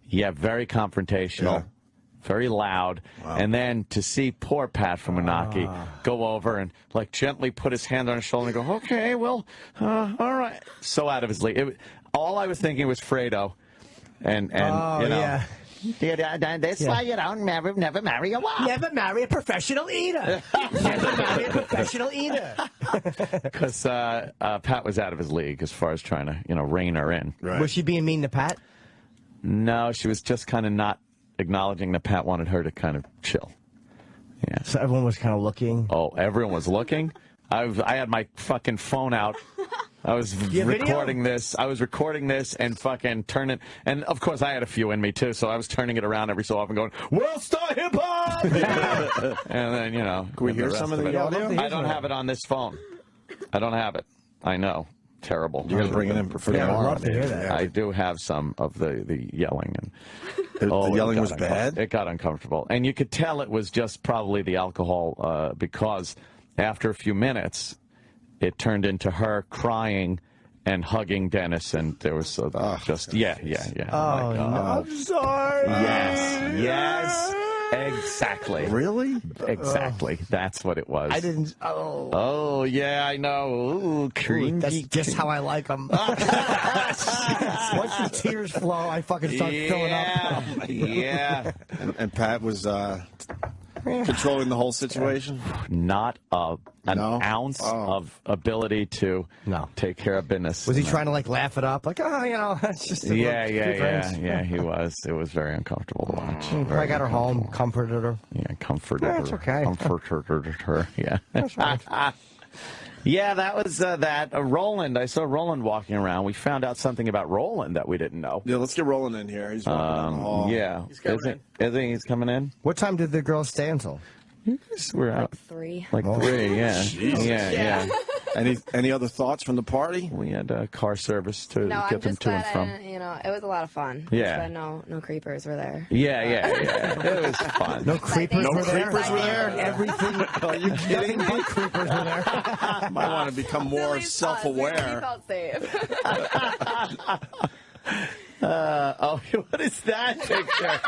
Yeah, very confrontational. Yeah. Very loud. Wow. And then to see poor Pat from Menaki go over and, like, gently put his hand on his shoulder and go, okay, well, all right. So out of his league. All I was thinking was Fredo. And you know. Yeah. That's why you don't never marry a wife. Never marry a professional eater. Never marry a professional eater. Because Pat was out of his league as far as trying to, rein her in. Right. Was she being mean to Pat? No, she was just kind of not acknowledging that Pat wanted her to kind of chill. Yeah. So everyone was kind of looking. Oh, everyone was looking? I had my fucking phone out. I was recording this. I was recording this and fucking turning. And, of course, I had a few in me, too, so I was turning it around every so often going, World Star Hip Hop! And then, Can we hear some of the audio? I don't have it on this phone. I don't have it. I know. Terrible. You're going to bring it in for Yeah, I'd tomorrow. love to hear that. I do have some of the yelling. And The yelling was bad? It got uncomfortable. And you could tell it was just probably the alcohol because after a few minutes, it turned into her crying and hugging Dennis, and there was just yeah. Oh, no, I'm sorry. Yes, exactly. Really? Exactly. That's what it was. I didn't. Oh, yeah, I know. Ooh, cringy. That's just how I like them. Once the tears flow, I fucking start filling up. Yeah. And Pat was controlling the whole situation? Not an ounce of ability to take care of business. Was he trying to, like, laugh it up? Like, oh, you know, it's just Yeah, he was. It was very uncomfortable to watch. I got her home, comforted her. Yeah, comforted her. That's okay. Comforted her, yeah. That's right. Yeah, that was that. Roland, I saw Roland walking around. We found out something about Roland that we didn't know. Yeah, let's get Roland in here. He's walking down the hall. Yeah. He's coming in. He's coming in? What time did the girls stay until? We're out. 3. Like 3, yeah. Jesus. Yeah. Any other thoughts from the party? We had car service to No, get I'm them just to and glad from. it was a lot of fun. Yeah. But no creepers were there. Yeah. It was fun. No creepers were there? creepers were there? Everything. Are you kidding me? But creepers were there. Might want to become more We self-aware. felt safe. What is that picture?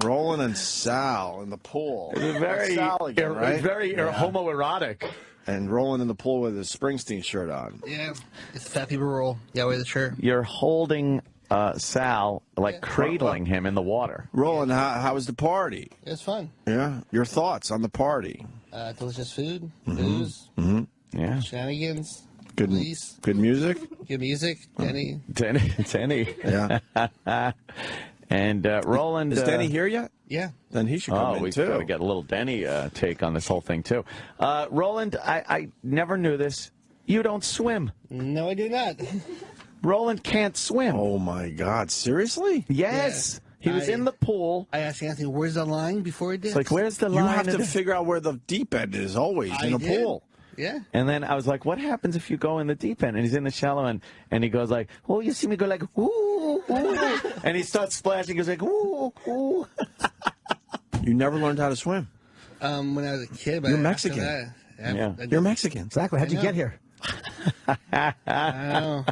Roland and Sal in the pool. It was very, Sal again, right? it was very homoerotic. And Roland in the pool with his Springsteen shirt on. Yeah, it's the fat people rule. Yeah, wear the shirt. You're holding Sal, like cradling him in the water. Roland, how was the party? It was fun. Yeah? Your thoughts on the party? Delicious food, booze, Yeah. shenanigans, Good, police, good music? good music, Denny. Denny. Yeah. And Roland. Is Denny here yet? Yeah. Then he should come in, we too. got to get a little Denny take on this whole thing, too. Roland, I never knew this. You don't swim. No, I do not. Roland can't swim. Oh, my God. Seriously? Yes. Yeah. He was in the pool. I asked Anthony, where's the line before he did? It's like, where's the line? You have to figure out where the deep end is always in a pool. Yeah. And then I was like, what happens if you go in the deep end? And he's in the shallow end. And he goes like, oh, you see me go like, ooh, ooh. And he starts splashing. He goes like, ooh, ooh. You never learned how to swim. When I was a kid. But You're after Mexican. that, Yeah. You're Mexican. Exactly. How'd you get here? I don't know.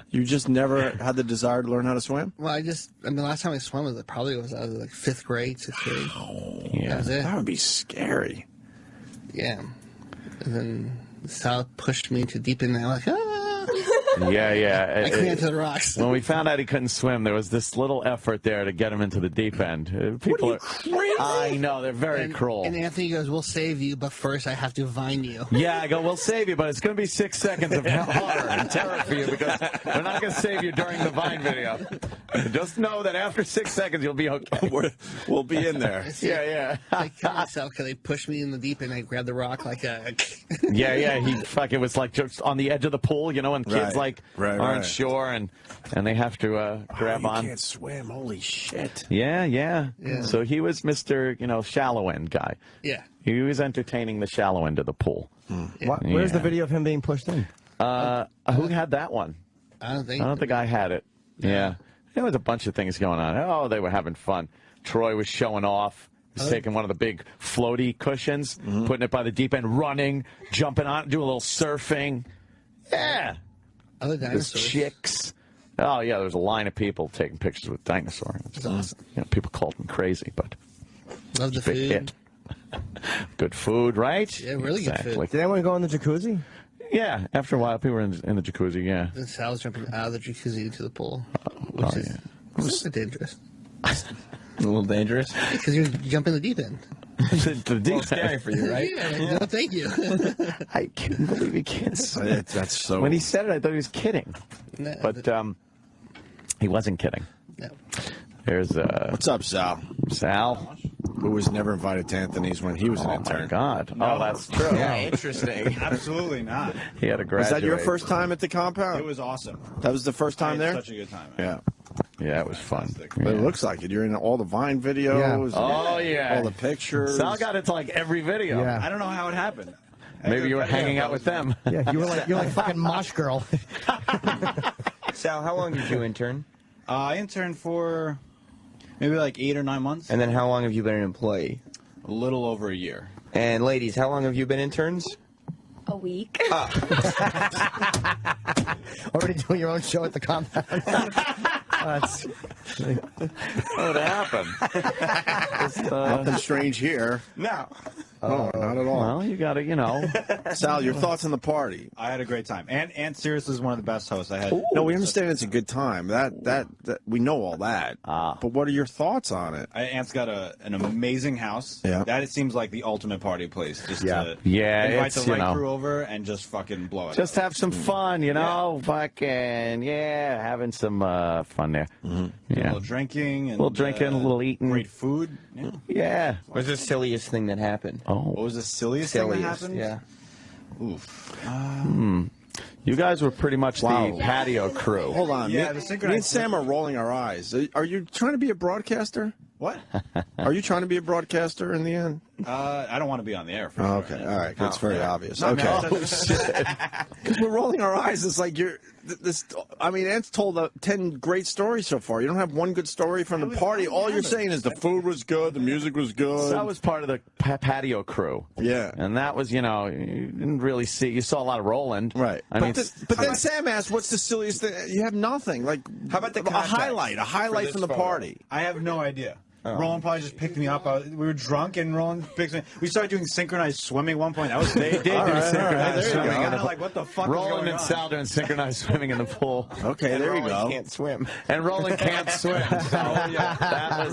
You just never had the desire to learn how to swim? Well, the last time I swam was I was like 5th grade, 6th grade. Yeah. That was it. That would be scary. Yeah. And then Sal pushed me to deep end, and I'm like, Yeah. I came to the rocks. When we found out he couldn't swim, there was this little effort there to get him into the deep end. People are crazy? I know, they're very cruel. And Anthony goes, we'll save you, but first I have to vine you. Yeah, I go, we'll save you, but it's going to be 6 seconds of horror and terror for you because we're not going to save you during the Vine video. Just know that after 6 seconds, you'll be okay. We'll be in there. Yeah. I killed myself because they pushed me in the deep end. I grabbed the rock like a... Yeah. He fucking was like just on the edge of the pool, you know, when kids aren't sure and they have to grab on. You can't swim. Holy shit. Yeah. So he was Mr. Shallow end guy. Yeah. He was entertaining the shallow end of the pool. Where's the video of him being pushed in? Who had that one? I don't think I had it. Yeah. There was a bunch of things going on. Oh, they were having fun. Troy was showing off. He was taking one of the big floaty cushions, putting it by the deep end, running, jumping on it, doing a little surfing. Yeah. Other There's dinosaurs. chicks. Oh, yeah, there was a line of people taking pictures with dinosaurs. That's awesome. People called him crazy, but Love the it's a big food. hit. Good food, right? Yeah, really good food. Did anyone go in the jacuzzi? Yeah, after a while, people were in the jacuzzi, yeah. And Sal's jumping out of the jacuzzi into the pool, which is super dangerous. A little dangerous. Because you jump in the deep end. The deep Scary for you, right? No, thank you. I couldn't believe he can't swim. That's so... When he said it, I thought he was kidding. No, But he wasn't kidding. no. There's What's up, Sal? Sal. Who was never invited to Anthony's when he was an Oh, intern. my God. Oh, that's true. Yeah, interesting. Absolutely not. He had to graduate. Was that your first time at the compound? It was awesome. That was the first time there? Such a good time. Yeah. Yeah, it was fun. But it looks like it. You're in all the Vine videos. Oh, yeah. All the pictures. Sal got into like every video. Yeah. I don't know how it happened. Maybe you were hanging out with them. Yeah, you're like fucking Mosh Girl. Sal, how long did you intern? I interned for maybe like 8 or 9 months. And then how long have you been an employee? A little over a year. And ladies, how long have you been interns? A week. Already doing your own show at the compound. That's what happened? Nothing strange here. No. Oh, not at all. Well, you got to, you know. Sal, your thoughts on the party? I had a great time. And Sirius is one of the best hosts I had. No, we understand it's a good time. That we know all that. But what are your thoughts on it? Ant's got an amazing house. Yeah. That it seems like the ultimate party place. Just to invite it's, the right you know, crew over and just fucking blow it. Just have some fun, you know, fucking, having some fun there. A little drinking. And, a little eating. Great food. Yeah. What's the silliest thing that happened? Oh. What was the silliest thing that happened? Yeah. Oof. You guys were pretty much the patio crew. Hold on. Yeah, me and Sam are rolling our eyes. Are you trying to be a broadcaster? What? Are you trying to be a broadcaster in the end? I don't want to be on the air. For sure. Okay, all right. That's very obvious. No, okay. no. Because we're rolling our eyes. It's like you're. I mean, Ant's told 10 great stories so far. You don't have one good story from the party. All you're saying is the food was good, the music was good. That was part of the patio crew. Yeah. And that was, you didn't really see. You saw a lot of Roland. Right. But then Sam asked, what's the silliest thing? You have nothing. Like, how about a highlight from the party? I have no idea. Roland probably just picked me up. We were drunk, and Roland picked me. We started doing synchronized swimming at one point. That was They did do synchronized swimming. Kind of like, what the fuck? Roland and Sal doing synchronized swimming in the pool. Okay, and there Roland you go. Can't swim. And Roland can't swim. So that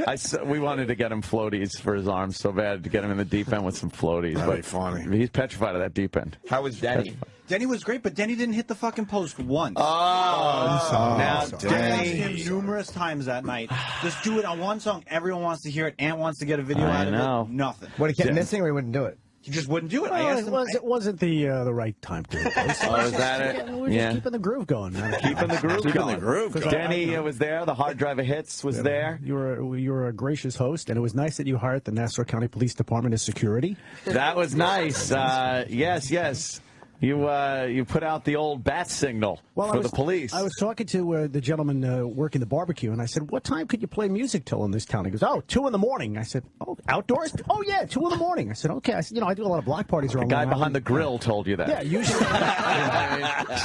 was. We wanted to get him floaties for his arms so bad to get him in the deep end with some floaties. That'd be funny. He's petrified of that deep end. How was Denny? Denny was great, but Denny didn't hit the fucking post once. Now Denny him numerous times that night. Just do it on one song. Everyone wants to hear it. Ant wants to get a video out of it. Nothing. What, he kept missing, or he wouldn't do it? He just wouldn't do it. I asked him. It wasn't the right time to do it. Oh, is that it? We're just keeping the groove going. Keeping the groove going. Denny was there. The hard drive of hits was there. You were a gracious host, and it was nice that you hired the Nassau County Police Department as security. That was nice. Yes. You put out the old bat signal for the police. I was talking to the gentleman working the barbecue, and I said, "What time could you play music till in this town?" He goes, "Oh, 2 in the morning." I said, "Oh, outdoors? Oh yeah, 2 in the morning." I said, "Okay." I said, "I do a lot of block parties around." The guy behind the grill told you that. Yeah, usually.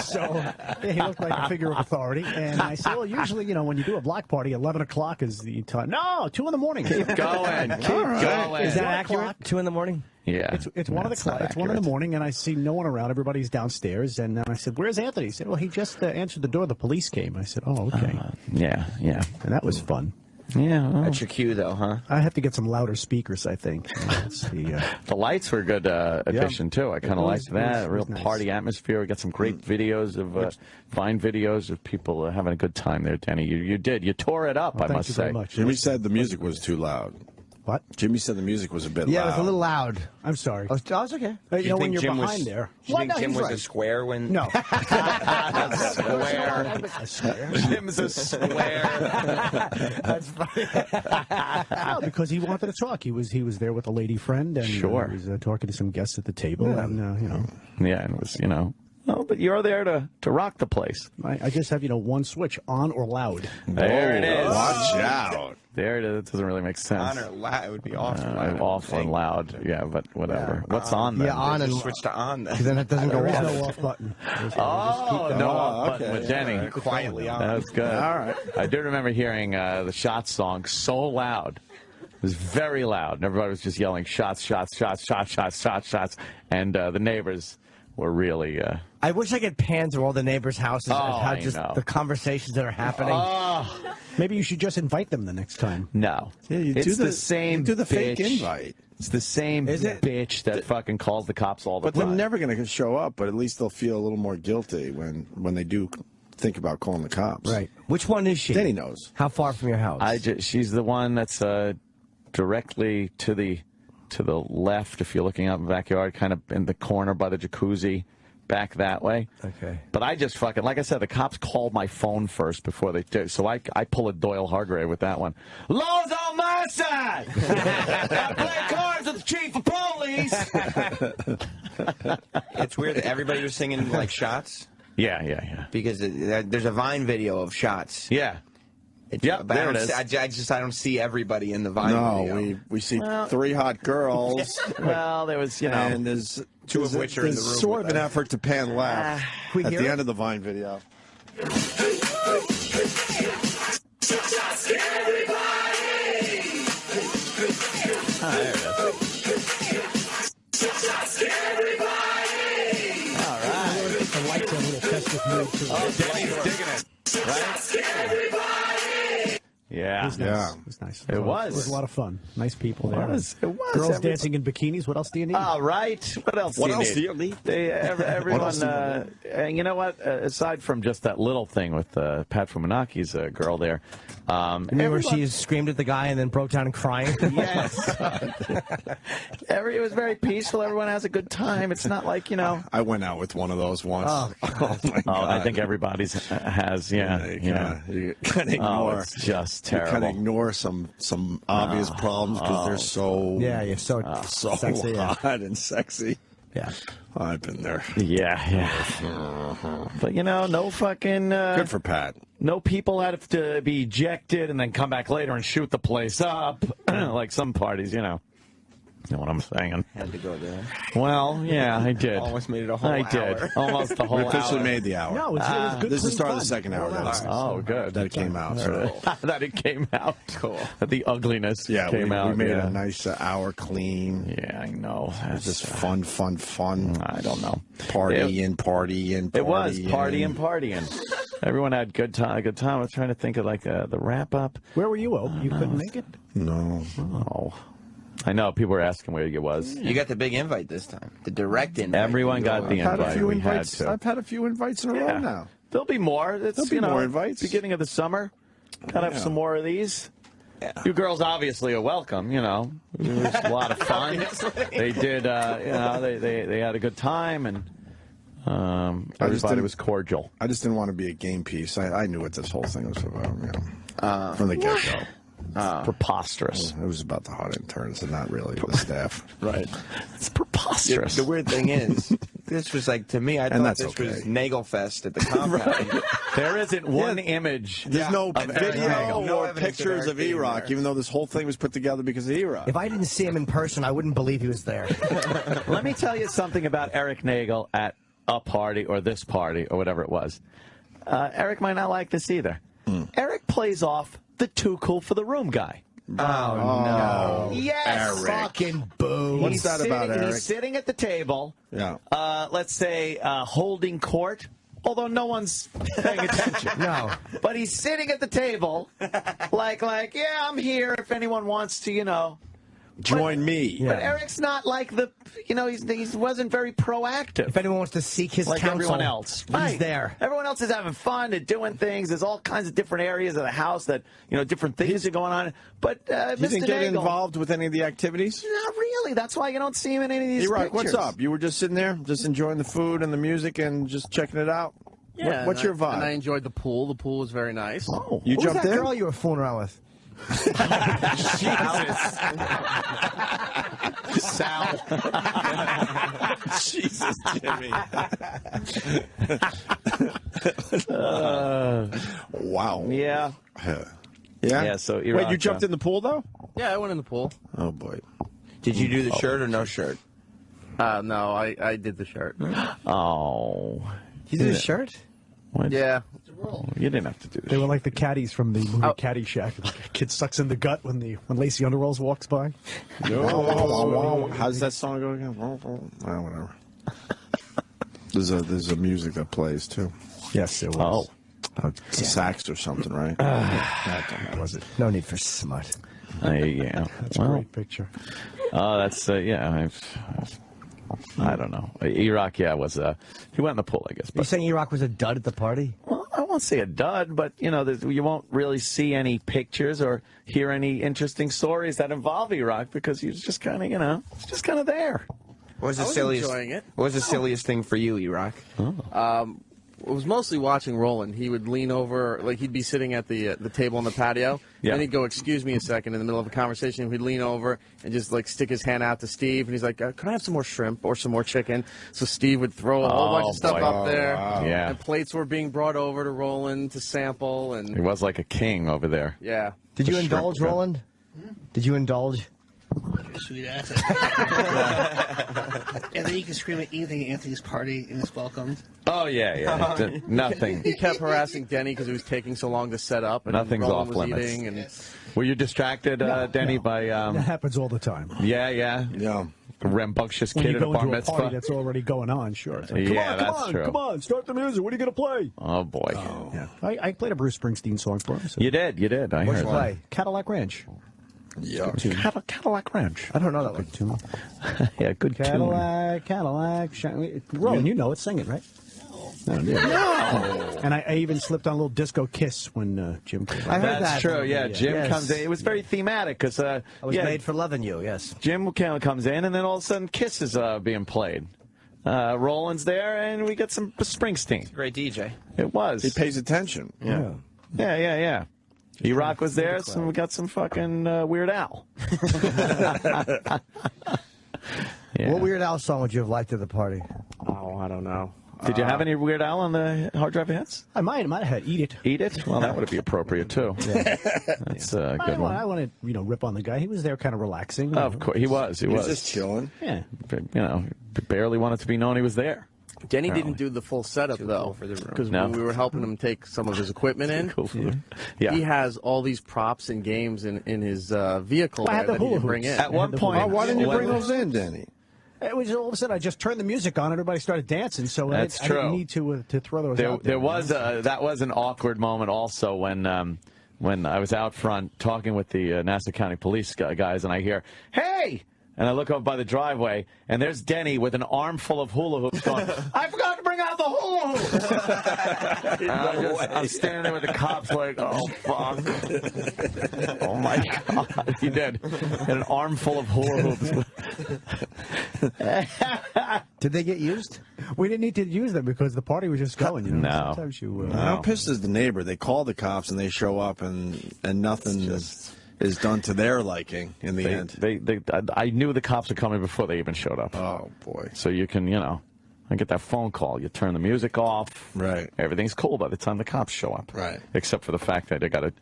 So he looked like a figure of authority, and I said, "Well, usually, when you do a block party, 11 o'clock is the time." No, 2 in the morning. Keep going. Keep going. Is that accurate? 2 in the morning? Yeah, it's 1 It's 1 in the morning, and I see no one around. Everybody's downstairs, and I said, "Where's Anthony?" He said, "Well, he just answered the door. The police came." I said, "Oh, okay." Yeah, and that was fun. Yeah, well, that's your cue, though, huh? I have to get some louder speakers, I think. The lights were a good addition too. I kind of liked that. A real party atmosphere. We got some great videos of fine videos of people having a good time there, Denny. You did. You tore it up. I must say. Very much. Jimmy said the music was too loud. What? Jimmy said the music was a bit loud. Yeah, it was a little loud. I'm sorry. Oh, it's okay. When you're behind there. Do you think Jim was a square when? No. A square. Jim's a square. That's funny. No, because he wanted to talk. He was there with a lady friend, and he was talking to some guests at the table, and Yeah, and it was Oh, but you're there to rock the place. I just have one switch, on or loud. There it is. Watch out. There it is. It doesn't really make sense. On or loud? It would be awful. Awful and loud. Yeah, but whatever. What's on then? Yeah, on and switch to on then. Then it doesn't go There is off. no off button. No off button with Denny. Quietly on. That was good. All right. I do remember hearing the Shots song so loud. It was very loud, and everybody was just yelling shots, shots, shots, shots, shots, shots, shots, and the neighbors were really. I wish I could pan through all the neighbors' houses and how I just know. the conversations that are happening. Maybe you should just invite them the next time. No. Yeah, you it's do the same do the fake bitch. invite. It's the same bitch that fucking calls the cops all the But time. they're never going to show up, but at least they'll feel a little more guilty when they do think about calling the cops. Right. Which one is she? Denny knows. How far from your house? She's the one that's directly to the left if you're looking out in the backyard, kind of in the corner by the jacuzzi. Back that way. Okay. But I just fucking, like I said, the cops called my phone first before they did. So I pull a Doyle Hargrave with that one. Law's on my side! I play cards with the chief of police! It's weird that everybody was singing like shots. Yeah. Because there's a Vine video of shots. Yeah. Yep, there it is. I don't see everybody in the Vine video. we see 3 hot girls. Well, there was, you know. And there's 2 of which are in the room. There's sort of an effort to pan left we at hear the it? end of the Vine video. Ah, there it is. All right. The lights are a little festive mood too. Oh, Danny's digging it. Right? Yeah. It was nice. It was nice. It was. It was a lot of fun. Nice people there. It was. Girls dancing in bikinis. What else do you need? All right. What else do you need? Everyone, you know what? Aside from just that little thing with Pat Fuminaki's girl there. Remember she screamed at the guy and then broke down and crying? Yes. It was very peaceful. Everyone has a good time. It's not like, you know. I went out with one of those once. Oh, my God. I think everybody's has, yeah. You kind of ignore. It's just You terrible. kind of ignore some obvious problems because they're so you're so sexy, hot and sexy. Yeah. I've been there. Yeah. But, you know, no fucking... Good for Pat. No people had to be ejected and then come back later and shoot the place up, like some parties, you know. You know what I'm saying? Had to go there. Well, yeah, I did. Almost made it a whole hour. I did. Almost the whole We hour. officially made the hour. No, it was good. This is the start clean of the second hour. Oh, good. That it came out. So. That it came out. Cool. The ugliness came out. We made a nice hour clean. Yeah, I know. It's just fun. I don't know. Partying. It was partying. Everyone had good time. I was trying to think of like the wrap up. Where were you, Ope? You couldn't make it? No. Oh. I know. People were asking where you was. You got the big invite this time. The direct invite. Everyone got the invite. I've had a few invites in a row now. There'll be more. There'll be more invites. Beginning of the summer. Gotta have some more of these. Yeah. You girls obviously are welcome, you know. It was a lot of fun. They did, you know, they had a good time, and everybody was cordial. I just didn't want to be a game piece. I knew what this whole thing was about, you know, from the get-go. Preposterous. It was about the hot interns and not really the staff. Right. It's preposterous. The weird thing is, this was like, to me, I thought this was Nagelfest at the compound. Right. There isn't one image. There's no video No or evidence of pictures Eric of being E-Rock, there. even though this whole thing was put together because of E-Rock. If I didn't see him in person, I wouldn't believe he was there. Let me tell you something about Eric Nagel at a party or this party or whatever it was. Eric might not like this either. Eric plays off the too cool for the room guy. Oh, no. Yes. Eric. Fucking boo. What's that about, Eric? He's sitting at the table, Yeah. let's say holding court, although no one's paying attention. No. But he's sitting at the table like, yeah, I'm here if anyone wants to, you know. Join me. But Eric's not like the, you know, he wasn't very proactive. If anyone wants to seek his like counsel, everyone else. he's there. Everyone else is having fun and doing things. There's all kinds of different areas of the house that, you know, different things are going on. But You Mr. didn't get Nagel, involved with any of the activities? not really. That's why you don't see him in any of these E-Rock, pictures. what's up? You were just sitting there, just enjoying the food and the music and just checking it out? Yeah. What's your vibe? And I enjoyed the pool. The pool was very nice. Oh. You Who was jumped that in? girl you were fooling around with? Sal. Jesus, Jimmy. Wow. Yeah. Yeah? Yeah, so Wait, E-Rock, you jumped in the pool, though? Yeah, I went in the pool. Oh, boy. Did you do the shirt or no shirt? No, I did the shirt. Oh. You did a shirt? What? Yeah. You didn't have to do this. They were like the caddies from the movie Caddyshack. The kid sucks in the gut when Lacey Underwells walks by. How's that song go again? Whatever. There's a music that plays, too. Yes, it was. It's a sax or something, right? That was it. No need for smut. Yeah. That's a great picture. That's, yeah. I don't know. E-Rock, yeah, was, he went in the pool, I guess. Are you saying E-Rock was a dud at the party? Well, I won't say a dud, but, you know, you won't really see any pictures or hear any interesting stories that involve E-Rock because he was just kind of, you know, just kind of there. What was the I was silliest? enjoying it. What was the silliest thing for you, E-Rock? was mostly watching Roland. He would lean over, like he'd be sitting at the table on the patio, and he'd go, "Excuse me a second," in the middle of a conversation. He'd lean over and just like stick his hand out to Steve, and he's like, "Can I have some more shrimp or some more chicken?" So Steve would throw a whole bunch of stuff up there, and plates were being brought over to Roland to sample, and he was like a king over there. Yeah. Did you indulge, Roland? Did you indulge? Sweet ass. And then you can scream at anything at Anthony's party and it's welcomed. Oh, yeah. Nothing. He kept harassing Denny because it was taking so long to set up. And Nothing's Roland off was limits. eating and Were you distracted, Denny, by... That happens all the time. Yeah. A rambunctious When kid you at a go bar into a mitzvah. party that's already going on, sure. It's like, That's true. Come on, start the music. What are you going to play? Oh, boy. Yeah. I played a Bruce Springsteen song for him. So. You did. I What'd heard you play? that. Cadillac Ranch. Yeah. Cadillac Ranch. I don't know that one. Tune. Yeah, good Cadillac. Roland, you know it. Sing it, right? No. And I even slipped on a little disco kiss when Jim came. I heard that. That's true. Yeah, Jim Yes. comes in. It was very thematic because I was made for loving you. Yes. Jim comes in, and then all of a sudden, Kiss is being played. Roland's there, and we get some Springsteen. Great DJ. It was. He pays attention. Yeah. E-Rock was there, so we got some fucking Weird Al. What Weird Al song would you have liked at the party? oh, I don't know. Did you have any Weird Al on the hard drive hits? I might have had Eat It. Eat It? Well, that would be appropriate, too. That's a good one. I want to, rip on the guy. He was there kind of relaxing. Of course, he was. He was just chilling. Yeah. Barely wanted to be known he was there. Denny didn't do the full setup, though, because No. when we were helping him take some of his equipment in, Yeah. he has all these props and games in his vehicle Well, I there had the that he hula didn't bring in. hoops. At one point, Why didn't you bring those in, Denny? It was all of a sudden I just turned the music on. Everybody started dancing, so That's I true. didn't need to throw those out there. There was that was an awkward moment also when I was out front talking with the Nassau County Police guys, and I hear, "Hey!" And I look up by the driveway, and there's Denny with an armful of hula hoops going, "I forgot to bring out the hula hoops!" I'm standing there with the cops like, "Oh, fuck." Oh, my God. He did. Had an armful of hula hoops. Did they get used? We didn't need to use them because the party was just going. No. Sometimes you. How pissed is the neighbor? They call the cops and they show up and nothing is done to their liking in the end. I knew the cops were coming before they even showed up. Oh, boy. So you can, I get that phone call. You turn the music off. Right. Everything's cool by the time the cops show up. Right. Except for the fact that they got a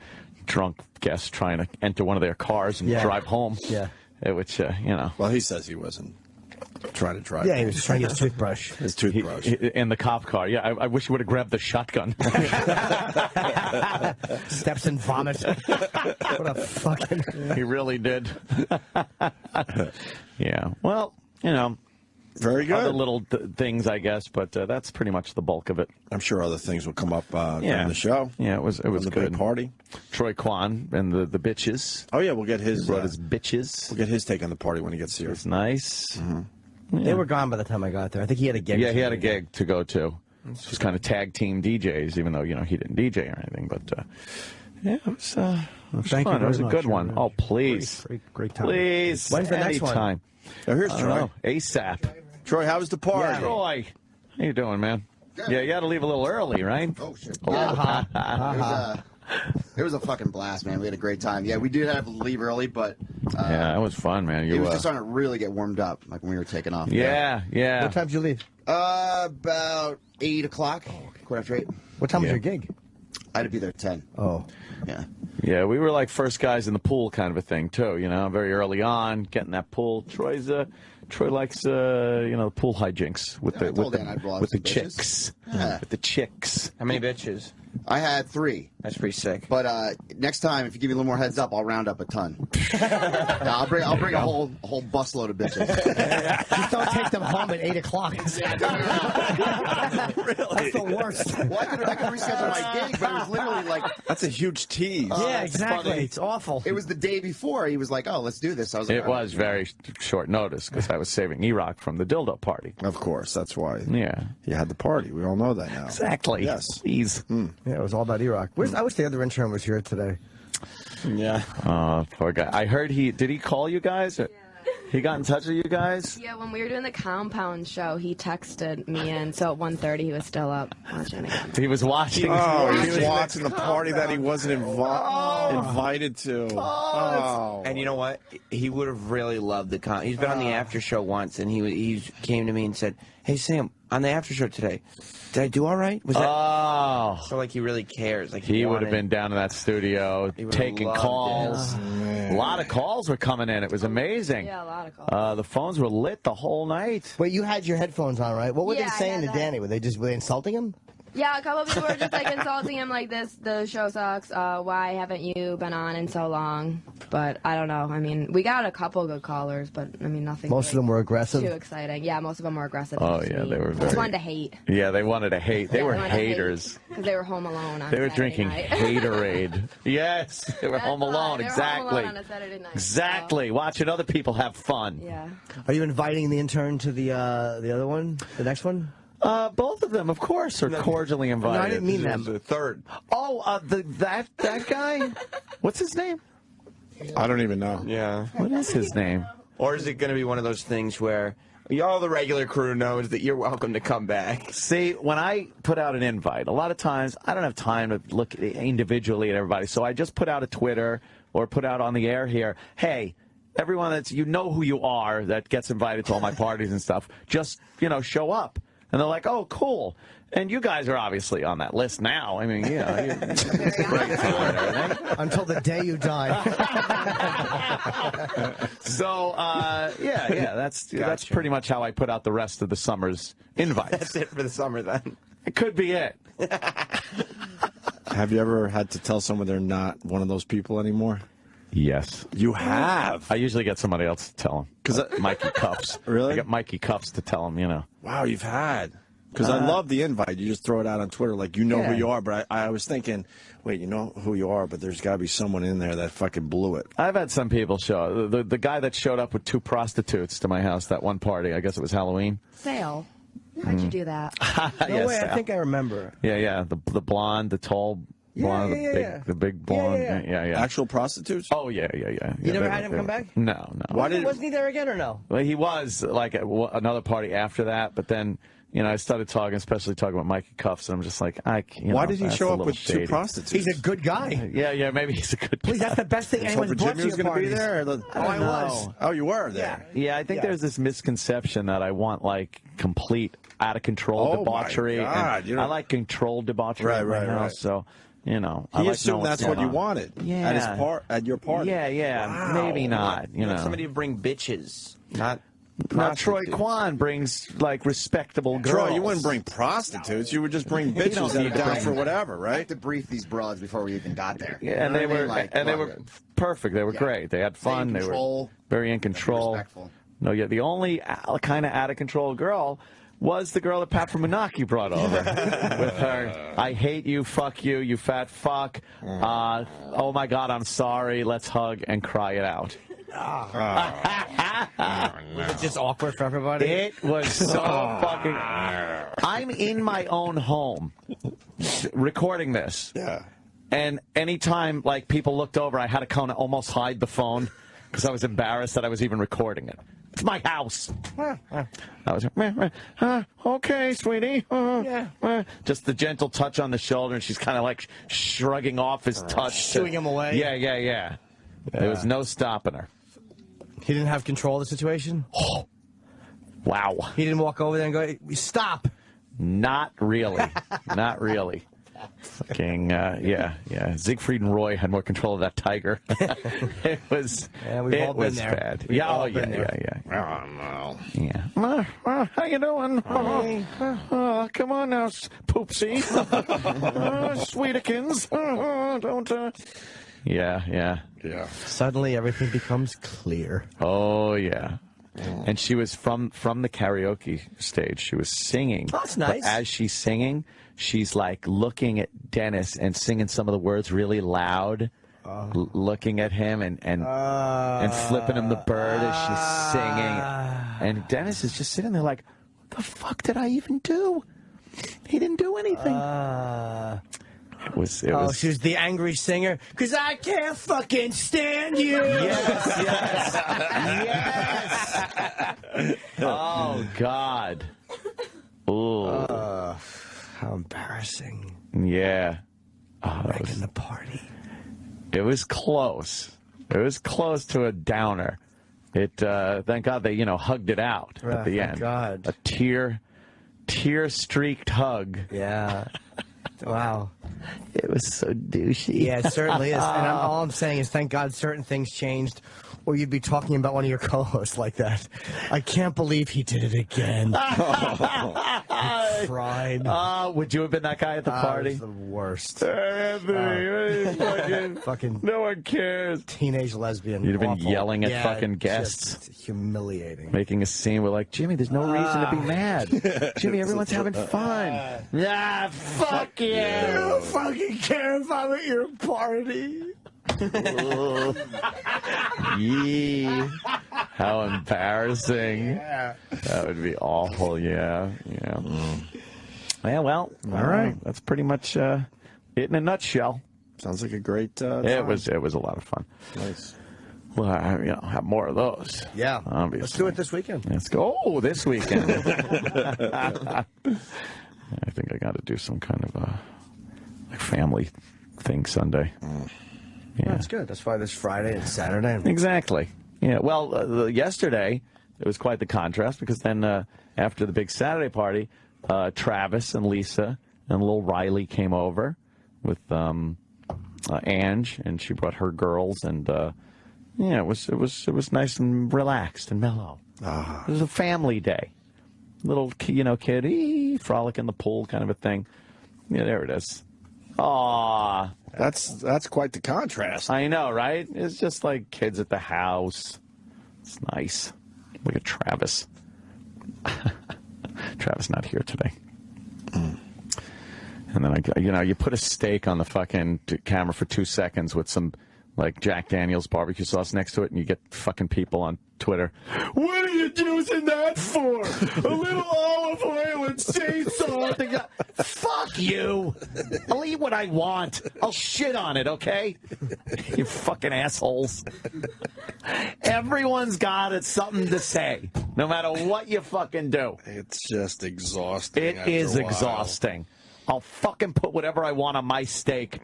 drunk guest trying to enter one of their cars and drive home. Yeah. Which, Well, he says he wasn't trying to drive. Yeah, he was just trying to get his toothbrush. His toothbrush. In the cop car. Yeah, I wish he would have grabbed the shotgun. Steps and vomit. What a fucking... He really did. Yeah. Well, Very good. Other little things, I guess, but that's pretty much the bulk of it. I'm sure other things will come up during the show. Yeah, it was the good. big party. Troy Kwan and the bitches. Oh yeah, we'll get his. Brought his bitches. We'll get his take on the party when he gets here. It's nice. Mm-hmm. They were gone by the time I got there. I think he had a gig. Yeah, he had a gig to go to. Just kind of tag team DJs, even though he didn't DJ or anything. But yeah, it was Thank fun. you It was a very good much. one. Oh, please, great time. please. When's the next one? Anytime. Oh, here's I don't Troy. know. ASAP. Troy, how was the party? Yeah, Troy, how you doing, man? Yeah, you had to leave a little early, right? Oh, shit. Oh. It was a fucking blast, man. We had a great time. Yeah, we did have to leave early, but Yeah, it was fun, man. it was just starting to really get warmed up, like when we were taking off. Yeah. What time did you leave? About 8 o'clock, quarter after 8. What time was your gig? I had to be there at 10. Oh. Yeah. Yeah, we were like first guys in the pool kind of a thing, too, very early on, getting that pool. Troy likes, the pool hijinks with I told Dan I'd brought with the some bitches. chicks. Yeah. With the chicks. How many bitches? I had 3. That's pretty sick. But next time, if you give me a little more heads up, I'll round up a ton. I'll bring a whole busload of bitches. Just don't take them home at 8 o'clock. Really? That's the worst. Well, I could reschedule my gig, but it was literally like... That's a huge tease. Yeah, exactly. funny. It's awful. It was the day before. He was like, "Oh, let's do this." I was like, It was very short notice because I was saving E-Rock from the dildo party. Of course, that's why. Yeah. You had the party. We all know that now. Exactly. Yes. Please. Yeah, it was all about E-Rock. I wish the other intern was here today. Yeah. Oh, poor guy. I heard did he call you guys? He got in touch with you guys? Yeah, when we were doing the Compound show, he texted me, and so at 1:30 he was still up watching again. He was watching. Oh, he was watching the party that he wasn't invited to. Oh. And you know what? He would have really loved the He's been on the after show once, and he came to me and said, "Hey Sam, on the after show today, did I do all right? Was that?" Oh. So like he really cares. Like he would have been down in that studio taking calls. A lot of calls were coming in. It was amazing. Yeah, a lot of calls. The phones were lit the whole night. Wait, you had your headphones on, right? What were they Yeah, I saying had to that. Danny? Were they insulting him? Yeah, a couple of people were just like insulting him like this. The show sucks. Why haven't you been on in so long? But I don't know. I mean, we got a couple good callers, but I mean, nothing. Most of them were aggressive. Too exciting. Yeah, most of them were aggressive. Oh yeah, they were Just very. wanted to hate. Yeah, they wanted to hate. They Yeah, were wanted to hate haters. because they were home alone on They were Saturday drinking night. Haterade. Yes, they were home alone. They were Exactly. home alone on a Saturday night. Exactly. Watching other people have fun. Yeah. Are you inviting the intern to the other one, the next one? Both of them, of course, are cordially invited. No, I didn't mean them. The third. Oh, that guy. What's his name? I don't even know. Yeah. What is his name? Or is it going to be one of those things where all the regular crew knows that you're welcome to come back? See, when I put out an invite, a lot of times I don't have time to look individually at everybody, so I just put out a Twitter or put out on the air here, hey, everyone that's, you know who you are that gets invited to all my parties and stuff, just, show up. And they're like, oh, cool. And you guys are obviously on that list now. I mean, you're ready for it and everything. Until the day you die. So, yeah, that's pretty much how I put out the rest of the summer's invites. That's it for the summer, then. It could be it. Have you ever had to tell someone they're not one of those people anymore? Yes. You have? I usually get somebody else to tell them. Because Mikey Cuffs. Really? I get Mikey Cuffs to tell them, Wow, you've had. Because I love the invite. You just throw it out on Twitter like you know who you are. But I was thinking, wait, you know who you are, but there's got to be someone in there that fucking blew it. I've had some people show. The guy that showed up with 2 prostitutes to my house that one party, I guess it was Halloween. Sale. How'd you do that? No way, I think I remember. Yeah. The blonde, the tall blonde, the big blonde. Yeah. Actual prostitutes? Oh, yeah. You never had him come back? No. Wasn't he there again or no? Well, he was like at another party after that, but then I started talking, especially talking about Mikey Cuffs, and I'm just like, why did he show up with shady. 2 prostitutes? He's a good guy. Yeah, maybe he's a good guy. Please, that's the best thing anyone's brought to Jimmy was your going to be parties. there? I was. Oh, you were there? Yeah, I think there's this misconception that I want like complete out of control debauchery. My God, and I like controlled debauchery at my house, so. I He like assumed that's what you wanted. Yeah. At your party. Yeah. Wow. Maybe not. Somebody to bring bitches, not Troy Kwan brings like respectable girls. Troy, you wouldn't bring prostitutes. You would just bring bitches that are down for whatever, I right? had to brief these broads before we even got there. Yeah, and they were perfect. They were great. They had fun. They were very in control. Respectful. No, yeah. The only kind of out of control girl was the girl that Pat from Menaki brought over with her. I hate you, fuck you, you fat fuck. Oh my God, I'm sorry. Let's hug and cry it out. Was it just awkward for everybody? It was so fucking. I'm in my own home recording this. Yeah. And anytime like people looked over, I had to kind of almost hide the phone because I was embarrassed that I was even recording it. It's my house. I was okay, sweetie. Just the gentle touch on the shoulder, and she's kind of like shrugging off his touch. Shooing him away? Yeah. There was no stopping her. He didn't have control of the situation? Wow. He didn't walk over there and go, stop. Not really. Not really. Fucking, yeah. Siegfried and Roy had more control of that tiger. It was, we've all been there. Bad. We've Yeah, all yeah. Oh, no. Yeah. How you doing? Come on now, Poopsie. Sweetikins. Don't, Yeah. Suddenly everything becomes clear. Oh, yeah. And she was from the karaoke stage. She was singing. Oh, that's nice. But as she's singing, she's like looking at Dennis and singing some of the words really loud, looking at him and flipping him the bird as she's singing. And Dennis is just sitting there like, what the fuck did I even do? He didn't do anything. was. She was the angry singer. Because I can't fucking stand you. Yes. Oh, God. Ooh. How embarrassing. Yeah. Wrecking the party. It was close. It was close to a downer. Thank God they, hugged it out at the end. God. A tear-streaked hug. Yeah. Wow. It was so douchey. Yeah, it certainly is. And all I'm saying is thank God certain things changed, or you'd be talking about one of your co-hosts like that. I can't believe he did it again. I cried. Would you have been that guy at the party? It was the worst. Anthony, fucking no one cares. Teenage lesbian. You'd have been Awful. yelling at fucking guests. Just humiliating. Making a scene. We're like, Jimmy, there's no reason to be mad. Jimmy, everyone's having fun. Fuck you. I don't fucking care if I'm at your party. Yee. How embarrassing. Yeah. That would be awful, yeah. Yeah, well, all right. That's pretty much it in a nutshell. Sounds like a great time. It was a lot of fun. Nice. Well, have more of those. Yeah. Obviously. Let's do it this weekend. Let's go. Oh, this weekend. I think I got to do some kind of family thing Sunday. Yeah. That's good. That's why this Friday and Saturday. Exactly. Yeah. Well, yesterday it was quite the contrast because then after the big Saturday party, Travis and Lisa and little Riley came over with Ange, and she brought her girls, and it was nice and relaxed and mellow. It was a family day. Little kid, frolic in the pool kind of a thing. Yeah, there it is. Aw. That's quite the contrast. I know, right? It's just like kids at the house. It's nice. Look at Travis. Travis not here today. And then you put a steak on the fucking camera for 2 seconds with some like Jack Daniel's barbecue sauce next to it, and you get fucking people on Twitter. What are you using that for? A little olive oil and sea salt. Fuck you. I'll eat what I want. I'll shit on it, okay? You fucking assholes. Everyone's got something to say, no matter what you fucking do. It's just exhausting. It is exhausting. I'll fucking put whatever I want on my steak.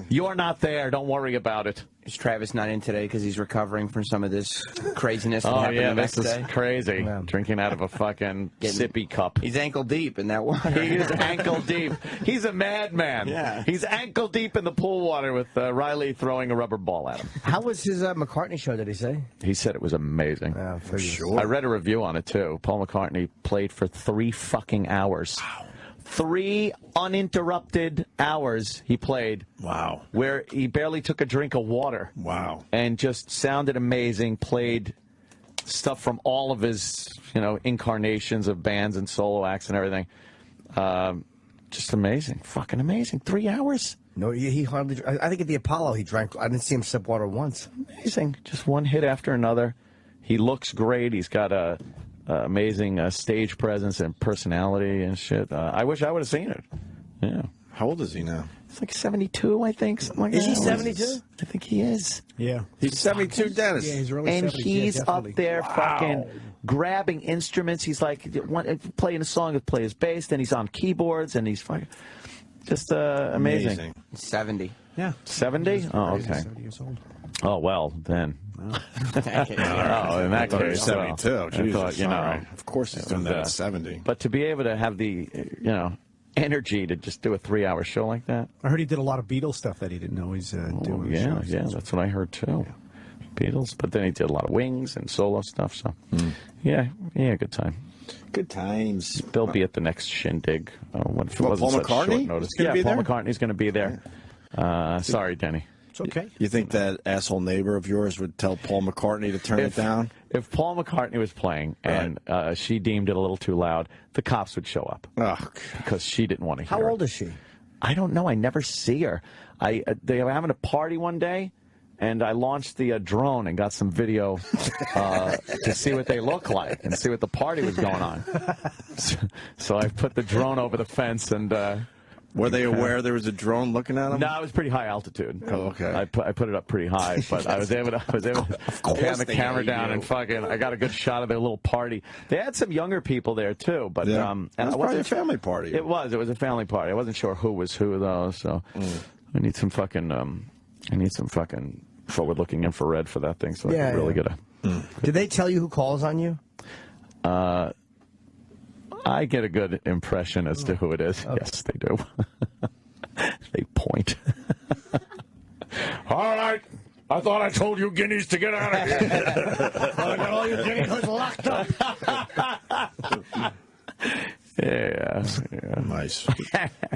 You're not there. Don't worry about it. Is Travis not in today because he's recovering from some of this craziness that happened the next this day? is crazy. Yeah. Drinking out of a fucking sippy cup. He's ankle deep in that water. He is ankle deep. He's a madman. Yeah. He's ankle deep in the pool water with Riley throwing a rubber ball at him. How was his McCartney show, did he say? He said it was amazing. Yeah, for sure. I read a review on it, too. Paul McCartney played for 3 fucking hours. Wow. 3 uninterrupted hours he played. Wow. Where he barely took a drink of water. Wow. And just sounded amazing, played stuff from all of his, incarnations of bands and solo acts and everything. Just amazing. Fucking amazing. 3 hours? No, he hardly... I think at the Apollo he drank... I didn't see him sip water once. Amazing. Just one hit after another. He looks great. He's got a... amazing stage presence and personality and shit. I wish I would have seen it. Yeah. How old is he now? He's like 72, I think. Something like is that. he 72? I think he is. Yeah. He's 72, Dennis. Yeah, he's early And 70s, he's yeah, up there fucking grabbing instruments. He's like playing a song, play his bass, then he's on keyboards, and he's fucking just amazing. 70. Yeah. 70? Oh, okay. 70 years old. Oh, well, then. Oh, in that case, 72. Well, Jesus, I thought, of course he's doing that at 70. But to be able to have the, energy to just do a 3-hour show like that. I heard he did a lot of Beatles stuff that he didn't know he's doing. Yeah, that's what I heard too. Yeah. Beatles, but then he did a lot of Wings and solo stuff. So, yeah, good time. Good times. They'll be at the next shindig. What if it wasn't Paul such McCartney? short notice? Paul McCartney's going to be there. Sorry, Denny. It's okay. You think that asshole neighbor of yours would tell Paul McCartney to turn it down? If Paul McCartney was playing and she deemed it a little too loud, the cops would show up. Oh, because she didn't want to hear How it. old is she? I don't know. I never see her. They were having a party one day, and I launched the drone and got some video to see what they look like and see what the party was going on. So I put the drone over the fence and Were they aware there was a drone looking at them? No, it was pretty high altitude. Oh, okay. I put it up pretty high, but I was able to pan the camera down and fucking. I got a good shot of their little party. They had some younger people there too, but Yeah. and It was I probably wasn't a family party. It was a family party. I wasn't sure who was who though, so I need some fucking forward-looking infrared for that thing, so I can really get a. Did they tell you who calls on you? I get a good impression as to who it is. Okay. Yes, they do. They point. All right. I thought I told you guineas to get out of here. I got all you guineas locked up. Yeah. Nice.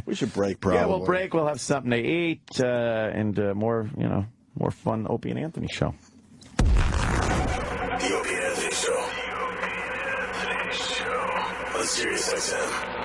We should break, probably. Yeah, we'll break. We'll have something to eat and more fun Opie and Anthony show. The Opie and Anthony Show. On Sirius XM.